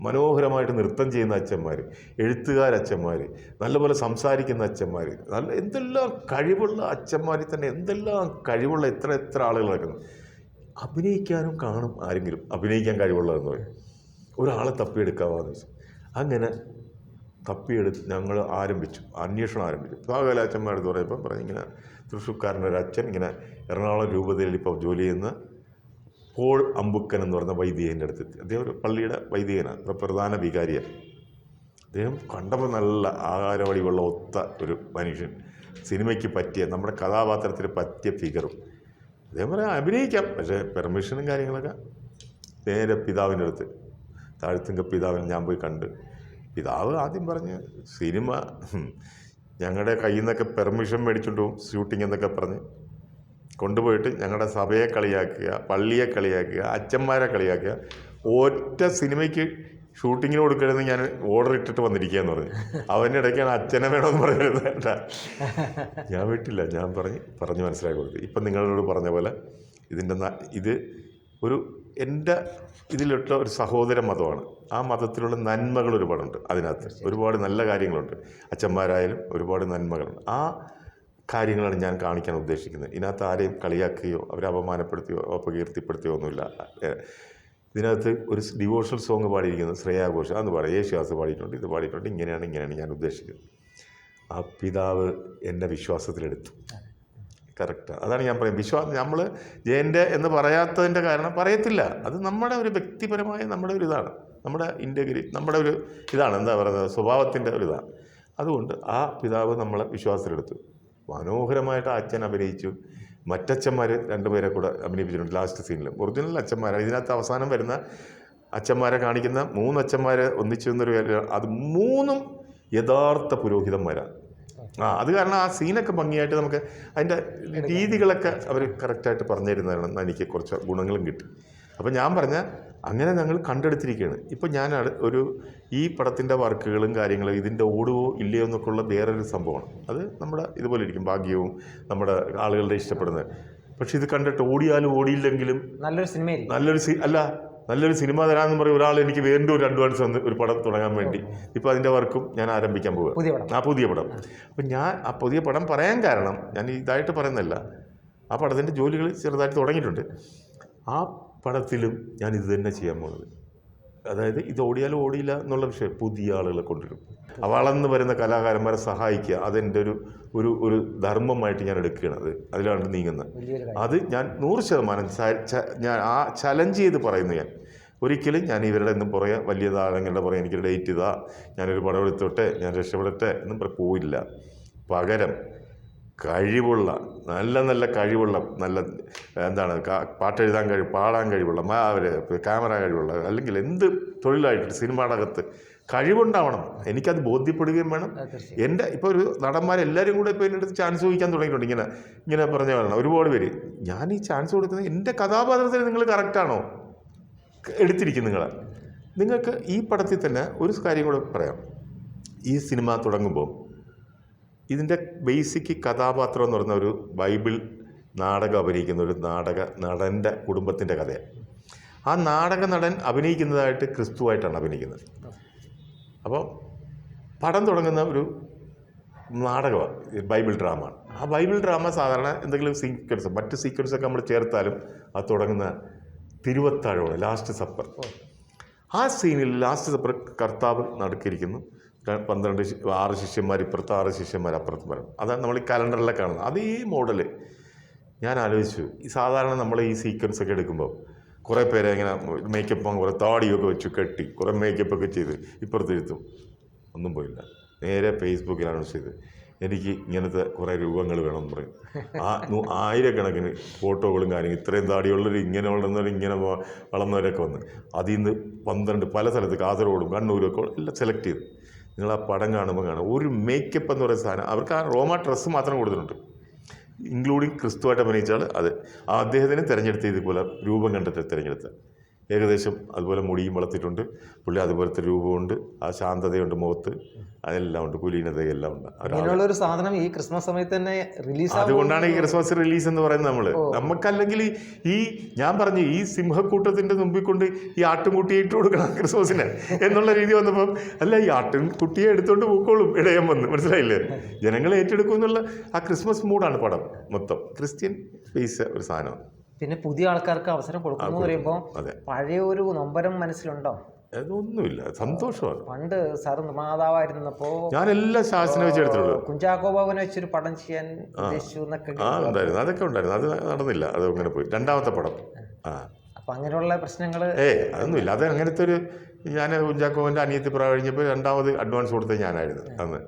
S2: മനോഹരമായിട്ട് നൃത്തം ചെയ്യുന്ന അച്ഛന്മാർ, എഴുത്തുകാരച്ഛന്മാർ, നല്ലപോലെ സംസാരിക്കുന്ന അച്ഛന്മാർ, എന്തെല്ലാം കഴിവുള്ള അച്ഛന്മാരിൽ തന്നെ എന്തെല്ലാം കഴിവുള്ള എത്ര ആളുകൾ നടക്കുന്നു. അഭിനയിക്കാനും കാണും ആരെങ്കിലും അഭിനയിക്കാൻ കഴിവുള്ളതെന്ന് പറയും. ഒരാളെ തപ്പിയെടുക്കാമെന്ന് വെച്ചു. അങ്ങനെ തപ്പിയെടുത്ത് ഞങ്ങൾ അന്വേഷണം ആരംഭിച്ചു. സഹകലാച്ചന്മാരെന്ന് പറയുമ്പോൾ ഇങ്ങനെ തൃശ്ശൂർക്കാരനൊരു അച്ഛൻ ഇങ്ങനെ എറണാകുളം രൂപതയിൽ ഇപ്പോൾ ജോലി ചെയ്യുന്ന പോൾ അമ്പുക്കൻ എന്ന് പറയുന്ന വൈദികൻ്റെ അടുത്തെത്തി. അദ്ദേഹം ഒരു പള്ളിയുടെ വൈദികനാണ്, പ്രധാന വികാരിയാണ്. അദ്ദേഹം കണ്ടപ്പോൾ നല്ല ആകാരവടിവുള്ള ഒരു മനുഷ്യൻ, സിനിമയ്ക്ക് പറ്റിയ, നമ്മുടെ കഥാപാത്രത്തിന് പറ്റിയ ഫിഗറും. അദ്ദേഹം പറയാം അഭിനയിക്കാം, പക്ഷേ പെർമിഷനും കാര്യങ്ങളൊക്കെ നേരെ പിതാവിൻ്റെ അടുത്ത്, താഴ്ത്തുങ്ക പിതാവിനെ ഞാൻ പോയി കണ്ട്. പിതാവ് ആദ്യം പറഞ്ഞ് സിനിമ ഞങ്ങളുടെ കയ്യിൽ നിന്നൊക്കെ പെർമിഷൻ മേടിച്ചുകൊണ്ട് പോകും ഷൂട്ടിംഗ് എന്നൊക്കെ പറഞ്ഞ് കൊണ്ടുപോയിട്ട് ഞങ്ങളുടെ സഭയെ കളിയാക്കുക, പള്ളിയെ കളിയാക്കുക, അച്ഛന്മാരെ കളിയാക്കുക. ഒറ്റ സിനിമയ്ക്ക് ഷൂട്ടിങ്ങിന് കൊടുക്കരുതെന്ന് ഞാൻ ഓർഡർ ഇട്ടിട്ട് വന്നിരിക്കുക എന്ന് പറഞ്ഞു. അവൻ്റെ ഇടയ്ക്കാണ് അച്ഛനെ വേണമെന്ന് പറയുന്നത്. വേണ്ട, ഞാൻ വിട്ടില്ല. ഞാൻ പറഞ്ഞ് മനസ്സിലാക്കി കൊടുത്തു. ഇപ്പം നിങ്ങളോട് പറഞ്ഞ പോലെ ഇത് എൻ്റെ ഇതിലുള്ള ഒരു സഹോദര മതമാണ്. ആ മതത്തിലുള്ള നന്മകൾ ഒരുപാടുണ്ട്. അതിനകത്ത് ഒരുപാട് നല്ല കാര്യങ്ങളുണ്ട്. അച്ഛന്മാരായാലും ഒരുപാട് നന്മകളുണ്ട്. ആ കാര്യങ്ങളാണ് ഞാൻ കാണിക്കാൻ ഉദ്ദേശിക്കുന്നത്. ഇതിനകത്ത് ആരെയും കളിയാക്കുകയോ അവരെ അപമാനപ്പെടുത്തുകയോ അപകീർത്തിപ്പെടുത്തുകയോ ഒന്നുമില്ല. ഇതിനകത്ത് ഒരു ഡിവോഷണൽ സോങ് പാടിയിരിക്കുന്നത് ശ്രേയാ ഘോഷാൽ എന്ന് പാടി, യേശുദാസ് പാടിയിട്ടുണ്ട്, ഇത് പാടിയിട്ടുണ്ട്. ഇങ്ങനെയാണ് ഞാൻ ഉദ്ദേശിക്കുന്നത്. ആ പിതാവ് എന്നെ വിശ്വാസത്തിലെടുത്തു. കറക്റ്റാണ്. അതാണ് ഞാൻ പറയുന്നത്. നമ്മൾ ജയൻ്റെ എന്ന് പറയാത്തതിൻ്റെ കാരണം പറയത്തില്ല. അത് നമ്മുടെ ഒരു വ്യക്തിപരമായ നമ്മുടെ ഒരു ഇതാണ്, നമ്മുടെ നമ്മുടെ ഒരു ഇതാണ്, എന്താ പറയുന്നത്, സ്വഭാവത്തിൻ്റെ ഒരു ഇതാണ്. അതുകൊണ്ട് ആ പിതാവ് നമ്മളെ വിശ്വാസത്തിലെടുത്തു. മനോഹരമായിട്ട് അച്ഛൻ അഭിനയിച്ചു. മറ്റച്ഛന്മാർ 2 പേരെ കൂടെ അഭിനയിപ്പിച്ചിട്ടുണ്ട് ലാസ്റ്റ് സീനിൽ. ഒറിജിനൽ അച്ഛന്മാരാണ്. ഇതിനകത്ത് അവസാനം വരുന്ന അച്ഛന്മാരെ കാണിക്കുന്ന 3 അച്ഛന്മാർ ഒന്നിച്ചു നിന്നൊരു അത് 3 യഥാർത്ഥ പുരോഹിതന്മാരാണ്. അത് കാരണം ആ സീനൊക്കെ ഭംഗിയായിട്ട് നമുക്ക് അതിൻ്റെ രീതികളൊക്കെ അവർ കറക്റ്റായിട്ട് പറഞ്ഞു തരുന്നതാണ്. എനിക്ക് കുറച്ച് ഗുണങ്ങളും കിട്ടി. അപ്പം ഞാൻ പറഞ്ഞ അങ്ങനെ ഞങ്ങൾ കണ്ടെടുത്തിരിക്കുകയാണ്. ഇപ്പം ഞാൻ ഈ പടത്തിൻ്റെ വർക്കുകളും കാര്യങ്ങളും ഇതിൻ്റെ ഓടുവോ ഇല്ലയോ എന്നൊക്കെ ഉള്ള വേറൊരു സംഭവമാണ്. അത് നമ്മുടെ ഇതുപോലെ ഇരിക്കും, ഭാഗ്യവും നമ്മുടെ ആളുകളുടെ ഇഷ്ടപ്പെടുന്നത്. പക്ഷെ ഇത് കണ്ടിട്ട് ഓടിയാലും ഓടിയില്ലെങ്കിലും നല്ലൊരു സിനിമ തരാമെന്ന് പറയും ഒരാൾ എനിക്ക് വേണ്ട ഒരു അഡ്വാൻസ് വന്ന് ഒരു പടം തുടങ്ങാൻ വേണ്ടി. ഇപ്പോൾ അതിൻ്റെ വർക്കും ഞാൻ ആരംഭിക്കാൻ പോവുക, പുതിയ പടം. അപ്പം ഞാൻ ആ പുതിയ പടം പറയാൻ കാരണം ഞാൻ ഇതായിട്ട് പറയുന്നതല്ല, ആ പടത്തിൻ്റെ ജോലികൾ ചെറുതായിട്ട് തുടങ്ങിയിട്ടുണ്ട്. ആ പടത്തിലും ഞാൻ ഇത് തന്നെ ചെയ്യാൻ പോകുന്നത്. അതായത് ഇത് ഓടിയാലും ഓടിയില്ല എന്നുള്ള വിഷയം പുതിയ ആളുകളെ കൊണ്ടുവരും. വളർന്നു വരുന്ന കലാകാരന്മാരെ സഹായിക്കുക, അതെൻ്റെ ഒരു ധർമ്മമായിട്ട് ഞാൻ എടുക്കുകയാണ്. അതിലാണ് നീങ്ങുന്നത്. അത് ഞാൻ 100% ഞാൻ ആ ചലഞ്ച് ചെയ്ത് പറയുന്നു. ഒരിക്കലും ഞാൻ ഇവരുടെ ഒന്നും പുറകെ വലിയ താരങ്ങളുടെ പുറകെ എനിക്ക് ഡേറ്റ് ഇതാ, ഞാനൊരു പടം എടുത്തോട്ടെ, ഞാൻ രക്ഷപ്പെടട്ടെ എന്നും പോയില്ല. പകരം കഴിവുള്ള നല്ല കഴിവുള്ള പാട്ടെഴുതാൻ പാടാൻ കഴിവുള്ള ക്യാമറ കഴിവുള്ള അല്ലെങ്കിൽ എന്ത് തൊഴിലായിട്ട് സിനിമയുടെ കഴിവുണ്ടാവണം. എനിക്കത് ബോധ്യപ്പെടുകയും വേണം. എൻ്റെ ഇപ്പോൾ ഒരു നടന്മാരെല്ലാവരും കൂടെ ഇപ്പോൾ എൻ്റെ അടുത്ത് ചാൻസ് ചോദിക്കാൻ തുടങ്ങിയിട്ടുണ്ട്. ഇങ്ങനെ പറഞ്ഞു പറയണം ഒരുപാട് പേര്. ഞാൻ ഈ ചാൻസ് കൊടുക്കുന്നത് എൻ്റെ കഥാപാത്രത്തിന് നിങ്ങൾ കറക്റ്റാണോ എടുത്തിരിക്കുന്നത്. നിങ്ങൾക്ക് ഈ പടത്തിൽ തന്നെ ഒരു കാര്യം കൂടെ പറയാം. ഈ സിനിമ തുടങ്ങുമ്പോൾ ഇതിൻ്റെ ബേസിക് കഥാപാത്രം എന്ന് പറയുന്ന ഒരു ബൈബിൾ നാടകം അഭിനയിക്കുന്ന ഒരു നടൻ്റെ കുടുംബത്തിൻ്റെ കഥയാണ്. ആ നാടക നടൻ അഭിനയിക്കുന്നതായിട്ട് ക്രിസ്തുവായിട്ടാണ് അഭിനയിക്കുന്നത്. അപ്പോൾ പടം തുടങ്ങുന്ന ഒരു നാടകമാണ്, ബൈബിൾ ഡ്രാമ. ആ ബൈബിൾ ഡ്രാമ സാധാരണ എന്തെങ്കിലും സീക്വൻസ് മറ്റ് സീക്വൻസൊക്കെ നമ്മൾ ചേർത്താലും അത് തുടങ്ങുന്ന തിരുവത്താഴമാണ്, ലാസ്റ്റ് സപ്പർ. ആ സീനിൽ ലാസ്റ്റ് സപ്പർ കർത്താവ് നടുക്കിരിക്കുന്നു, 6 ശിഷ്യന്മാർ ഇപ്പുറത്ത്, 6 ശിഷ്യന്മാർ അപ്പുറത്ത് വരണം. അതാണ് നമ്മൾ ഈ കലണ്ടറിലെ കാണുന്നത്. അതേ മോഡല് ഞാൻ ആലോചിച്ചു. ഈ സാധാരണ നമ്മൾ ഈ സീക്വൻസൊക്കെ എടുക്കുമ്പോൾ കുറേ പേരെ ഇങ്ങനെ മേക്കപ്പ് കുറേ താടിയൊക്കെ വെച്ചു കെട്ടി കുറേ മേക്കപ്പൊക്കെ ചെയ്ത് ഇപ്പുറത്തിരുത്തും. ഒന്നും പോയില്ല. നേരെ ഫേസ്ബുക്കിൽ അനൗൺസ് ചെയ്ത് എനിക്ക് ഇങ്ങനത്തെ കുറേ രൂപങ്ങൾ വേണമെന്ന് പറയും. 1000കണക്കിന് ഫോട്ടോകളും കാര്യങ്ങളും ഇത്രയും താടിയുള്ളവർ ഇങ്ങനെ വളർന്നവർ ഇങ്ങനെ വളർന്നവരൊക്കെ വന്ന് അതിൽ നിന്ന് 12 പല സ്ഥലത്ത് കാസർഗോഡും കണ്ണൂരും ഒക്കെ എല്ലാം സെലക്ട് ചെയ്ത് നിങ്ങൾ ആ പടം കാണുമ്പോൾ കാണാം. ഒരു മേക്കപ്പ് എന്ന് പറയുന്ന സാധനം അവർക്ക് ആ റോമ ഡ്രസ്സ് മാത്രം കൊടുത്തിട്ടുണ്ട്, ഇൻക്ലൂഡിങ് ക്രിസ്തുവായിട്ട് അഭിനയിച്ചാൽ അത് അദ്ദേഹത്തിന് തിരഞ്ഞെടുത്ത ഇതുപോലെ രൂപം കണ്ടിട്ട് തിരഞ്ഞെടുത്ത ഏകദേശം അതുപോലെ മുടിയും വളർത്തിയിട്ടുണ്ട് പുള്ളി, അതുപോലത്തെ രൂപമുണ്ട്, ആ ശാന്തതയുണ്ട് മുഖത്ത്, അതെല്ലാം ഉണ്ട്, കുലീനതയെല്ലാം എല്ലാം ഉണ്ട്.
S3: അങ്ങനെയുള്ളൊരു സാധനം ഈ ക്രിസ്മസ് സമയത്ത് തന്നെ റിലീസ്.
S2: അതുകൊണ്ടാണ് ഈ ക്രിസ്മസ് റിലീസ് എന്ന് പറയുന്നത്. നമുക്കല്ലെങ്കിൽ ഞാൻ പറഞ്ഞു ഈ സിംഹക്കൂട്ടത്തിന്റെ മുമ്പിൽ കൊണ്ട് ഈ ആട്ടുംകുട്ടിയെ ഇട്ട് കൊടുക്കണം ക്രിസ്മസിന് എന്നുള്ള രീതി വന്നപ്പം അല്ല, ഈ ആട്ടുംകുട്ടിയെ എടുത്തോണ്ട് പോക്കോളും ഇടയം വന്ന്, മനസ്സിലായില്ലേ? ജനങ്ങളെ ഏറ്റെടുക്കും എന്നുള്ള ആ ക്രിസ്മസ് മൂഡാണ് പടം മൊത്തം. ക്രിസ്ത്യൻ സ്പേസ് ഒരു സാധനമാണ്.
S3: പിന്നെ പുതിയ ആൾക്കാർക്ക് അവസരം കൊടുക്കുന്നു പറയുമ്പോൾ പഴയ ഒരു നൊമ്പരം മനസ്സിലുണ്ടോ?
S2: അതൊന്നുമില്ല, സന്തോഷമാണ്.
S3: പണ്ട് സാർ നിർമ്മാതാവായിരുന്നപ്പോ
S2: ഞാൻ എല്ലാ ശാസന വെച്ചെടുത്തുള്ളൂ.
S3: കുഞ്ചാക്കോ ബോബനെ വെച്ചൊരു പടം ചെയ്യാൻ ഉദ്ദേശിച്ചു എന്നൊക്കെ
S2: ഉണ്ടായിരുന്നു, അതൊക്കെ ഉണ്ടായിരുന്നു. അത് നടന്നില്ല, അത് അങ്ങനെ പോയി. 2ാമത്തെ പടം.
S3: അപ്പൊ അങ്ങനെയുള്ള പ്രശ്നങ്ങള്
S2: അതൊന്നുമില്ല. അത് അങ്ങനത്തെ ഒരു ഞാൻ കുഞ്ചാക്കോവിൻ്റെ അനിയത്തി പ്രായം കഴിഞ്ഞപ്പോൾ 2ാമത് അഡ്വാൻസ് കൊടുത്തത് ഞാനായിരുന്നു അന്ന്.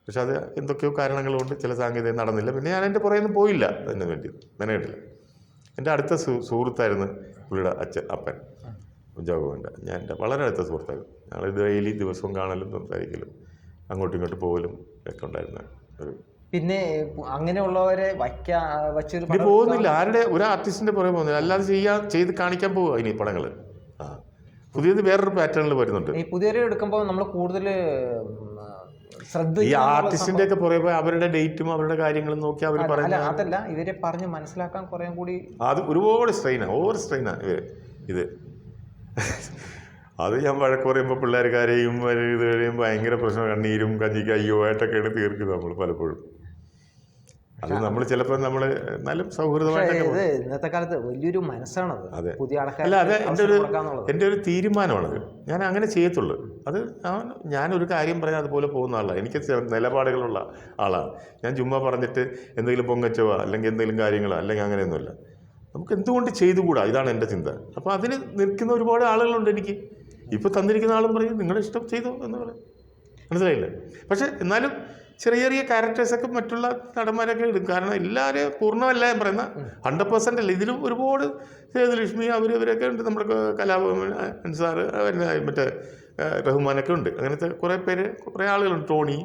S2: പക്ഷെ അത് എന്തൊക്കെയോ കാരണങ്ങൾ കൊണ്ട് ചില സാങ്കേതികം നടന്നില്ല. പിന്നെ ഞാൻ എൻ്റെ പുറകെ പോയില്ല, അതിന് വേണ്ടി മെനക്കെട്ടില്ല. എൻ്റെ അടുത്ത സുഹൃത്തായിരുന്നു പുള്ളിയുടെ അപ്പൻ കുഞ്ചാക്കോവിൻ്റെ. ഞാൻ എൻ്റെ വളരെ അടുത്ത സുഹൃത്തായിരുന്നു. ഞങ്ങൾ ഡെയിലി ദിവസവും കാണലും സംസാരിക്കലും അങ്ങോട്ടും ഇങ്ങോട്ടും പോകലും ഒക്കെ ഉണ്ടായിരുന്ന ഒരു.
S3: പിന്നെ അങ്ങനെയുള്ളവരെ
S2: ഇനി പോകുന്നില്ല, ആരുടെ ഒരു ആർട്ടിസ്റ്റിൻ്റെ പുറകെ പോകുന്നില്ല, അല്ലാതെ ചെയ്ത് കാണിക്കാൻ പോവുക ഇനി പടങ്ങൾ. പുതിയത് വേറൊരു പാറ്റേണിൽ വരുന്നുണ്ട്.
S3: ഈ പുതിയൊരു എടുക്കുമ്പോൾ നമ്മൾ കൂടുതൽ
S2: ഈ ആർട്ടിസ്റ്റിന്റെ ഒക്കെ പുറകെ പോയി അവരുടെ ഡേറ്റും അവരുടെ കാര്യങ്ങളും നോക്കി അവർ പറയുന്നത്
S3: അതല്ല, ഇവരെ പറഞ്ഞ് മനസ്സിലാക്കാൻ കുറേ കൂടി
S2: അത് ഒരുപാട് സ്ട്രെയിനാണ്, ഓവർ സ്ട്രെയിനാണ് ഇത്. അത് ഞാൻ വഴക്ക് പറയുമ്പോൾ പിള്ളേർക്കാരെയും ഇത് കഴിയുമ്പോൾ ഭയങ്കര പ്രശ്നം, കണ്ണീരും കഞ്ഞിക്ക് അയ്യോ ആയിട്ടൊക്കെയാണ് തീർക്കുന്നത് നമ്മൾ പലപ്പോഴും. അത് നമ്മൾ ചിലപ്പോൾ നമ്മൾ എന്നാലും സൗഹൃദമായിട്ടൊക്കെ.
S3: ഇന്നത്തെ കാലത്ത് വലിയൊരു മനസ്സാണത്.
S2: അതെ,
S3: പുതിയ
S2: അല്ല അത് എൻ്റെ ഒരു തീരുമാനമാണത്. ഞാൻ അങ്ങനെ ചെയ്യത്തുള്ളൂ. അത് ഞാനൊരു കാര്യം പറഞ്ഞാൽ അതുപോലെ പോകുന്ന ആളാണ്. എനിക്ക് നിലപാടുകളുള്ള ആളാണ്. ഞാൻ ചുമ്മാ പറഞ്ഞിട്ട് എന്തെങ്കിലും പൊങ്ങച്ചവോ അല്ലെങ്കിൽ എന്തെങ്കിലും കാര്യങ്ങളോ അല്ലെങ്കിൽ അങ്ങനെയൊന്നുമില്ല. നമുക്ക് എന്തുകൊണ്ട് ചെയ്തുകൂടാ, ഇതാണ് എൻ്റെ ചിന്ത. അപ്പോൾ അതിന് നിൽക്കുന്ന ഒരുപാട് ആളുകളുണ്ട്. എനിക്ക് ഇപ്പോൾ തന്നിരിക്കുന്ന ആളും പറയും നിങ്ങളുടെ ഇഷ്ടം ചെയ്തു എന്ന് പറയും, മനസ്സിലായില്ലേ? പക്ഷേ എന്നാലും ചെറിയ ചെറിയ ക്യാരക്ടേഴ്സൊക്കെ മറ്റുള്ള നടന്മാരൊക്കെ എടുക്കും. കാരണം എല്ലാവരും പൂർണ്ണമല്ല ഞാൻ പറയുന്ന 100% അല്ല. ഇതിലും ഒരുപാട് സേതുലക്ഷ്മി ഇവരൊക്കെ ഉണ്ട്. നമ്മുടെ കലാഭവൻ സാറ് മറ്റേ റഹ്മാനൊക്കെ ഉണ്ട്. അങ്ങനത്തെ കുറേ പേര്, കുറേ ആളുകളുണ്ട്. ടോണി,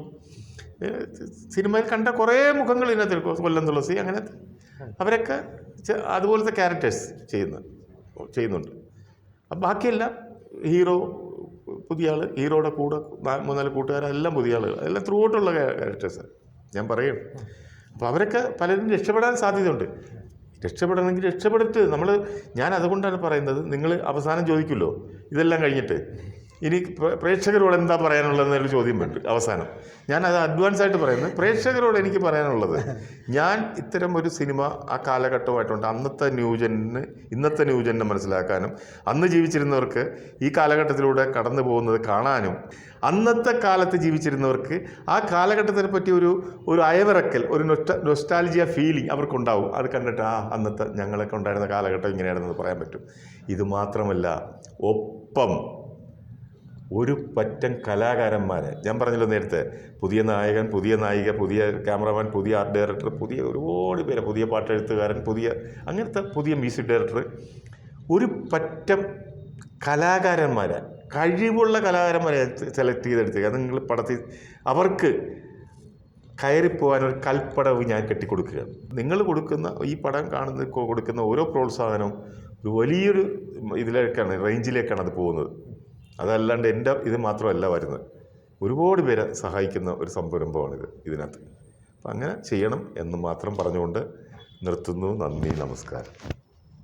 S2: സിനിമയിൽ കണ്ട കുറേ മുഖങ്ങൾ ഇതിനകത്ത്, കൊല്ലം തുളസി, അങ്ങനത്തെ അവരൊക്കെ അതുപോലത്തെ ക്യാരക്ടേഴ്സ് ചെയ്യുന്നുണ്ട്. അപ്പം ബാക്കിയെല്ലാം ഹീറോ പുതിയ ആൾ, ഹീറോയുടെ കൂടെ 3-4 കൂട്ടുകാരെല്ലാം പുതിയ ആളുകൾ, എല്ലാം ത്രൂ ഔട്ടുള്ള ക്യാരക്ടേഴ്സാണ് ഞാൻ പറയും. അപ്പോൾ അവരൊക്കെ പലരും രക്ഷപ്പെടാൻ സാധ്യതയുണ്ട്. രക്ഷപ്പെടണമെങ്കിൽ രക്ഷപ്പെടുത്ത് ഞാൻ അതുകൊണ്ടാണ് പറയുന്നത്, നിങ്ങൾ അവസാനം ചോദിക്കുമല്ലോ ഇതെല്ലാം കഴിഞ്ഞിട്ട് ഇനി പ്രേക്ഷകരോട് എന്താ പറയാനുള്ളതെന്നൊരു ചോദ്യം വേണ്ട അവസാനം. ഞാനത് അഡ്വാൻസ് ആയിട്ട് പറയുന്നത്, പ്രേക്ഷകരോട് എനിക്ക് പറയാനുള്ളത്, ഞാൻ ഇത്തരം ഒരു സിനിമ ആ കാലഘട്ടമായിട്ടുണ്ട് അന്നത്തെ ന്യൂജനെ ഇന്നത്തെ ന്യൂജനെ മനസ്സിലാക്കാനും അന്ന് ജീവിച്ചിരുന്നവർക്ക് ഈ കാലഘട്ടത്തിലൂടെ കടന്നു പോകുന്നത് കാണാനും അന്നത്തെ കാലത്ത് ജീവിച്ചിരുന്നവർക്ക് ആ കാലഘട്ടത്തിനെ പറ്റി ഒരു അയവിറക്കൽ, ഒരു നൊസ്റ്റാൾജിയ ഫീലിംഗ് അവർക്കുണ്ടാവും. അത് കണ്ടിട്ട് അന്നത്തെ ഞങ്ങളൊക്കെ ഉണ്ടായിരുന്ന കാലഘട്ടം ഇങ്ങനെയാണെന്ന് പറയാൻ പറ്റും. ഇത് മാത്രമല്ല, ഒപ്പം ഒരു പറ്റം കലാകാരന്മാരെ ഞാൻ പറഞ്ഞല്ലോ നേരത്തെ, പുതിയ നായകൻ, പുതിയ നായിക, പുതിയ ക്യാമറമാൻ, പുതിയ ആർട്ട് ഡയറക്ടർ, പുതിയ ഒരുപാട് പേര്, പുതിയ പാട്ടെഴുത്തുകാരൻ, അങ്ങനത്തെ പുതിയ മ്യൂസിക് ഡയറക്ടർ, ഒരു പറ്റം കലാകാരന്മാരെ, കഴിവുള്ള കലാകാരന്മാരെ സെലക്ട് ചെയ്തെടുത്തേക്ക്. അത് നിങ്ങൾ പടത്തിൽ അവർക്ക് കയറിപ്പോകാൻ ഒരു കൽപ്പടവ് ഞാൻ കെട്ടിക്കൊടുക്കുകയാണ്. നിങ്ങൾ കൊടുക്കുന്ന ഈ പടം കൊടുക്കുന്ന ഓരോ പ്രോത്സാഹനവും ഒരു വലിയൊരു റേഞ്ചിലേക്കാണ് അത് പോകുന്നത്. അതല്ലാണ്ട് ഇത് മാത്രമല്ല വരുന്നത്, ഒരുപാട് പേരെ സഹായിക്കുന്ന ഒരു സംരംഭമാണിത് ഇതിനകത്ത്. അപ്പം അങ്ങനെ ചെയ്യണം എന്ന് മാത്രം പറഞ്ഞുകൊണ്ട് നിർത്തുന്നു. നന്ദി, നമസ്കാരം.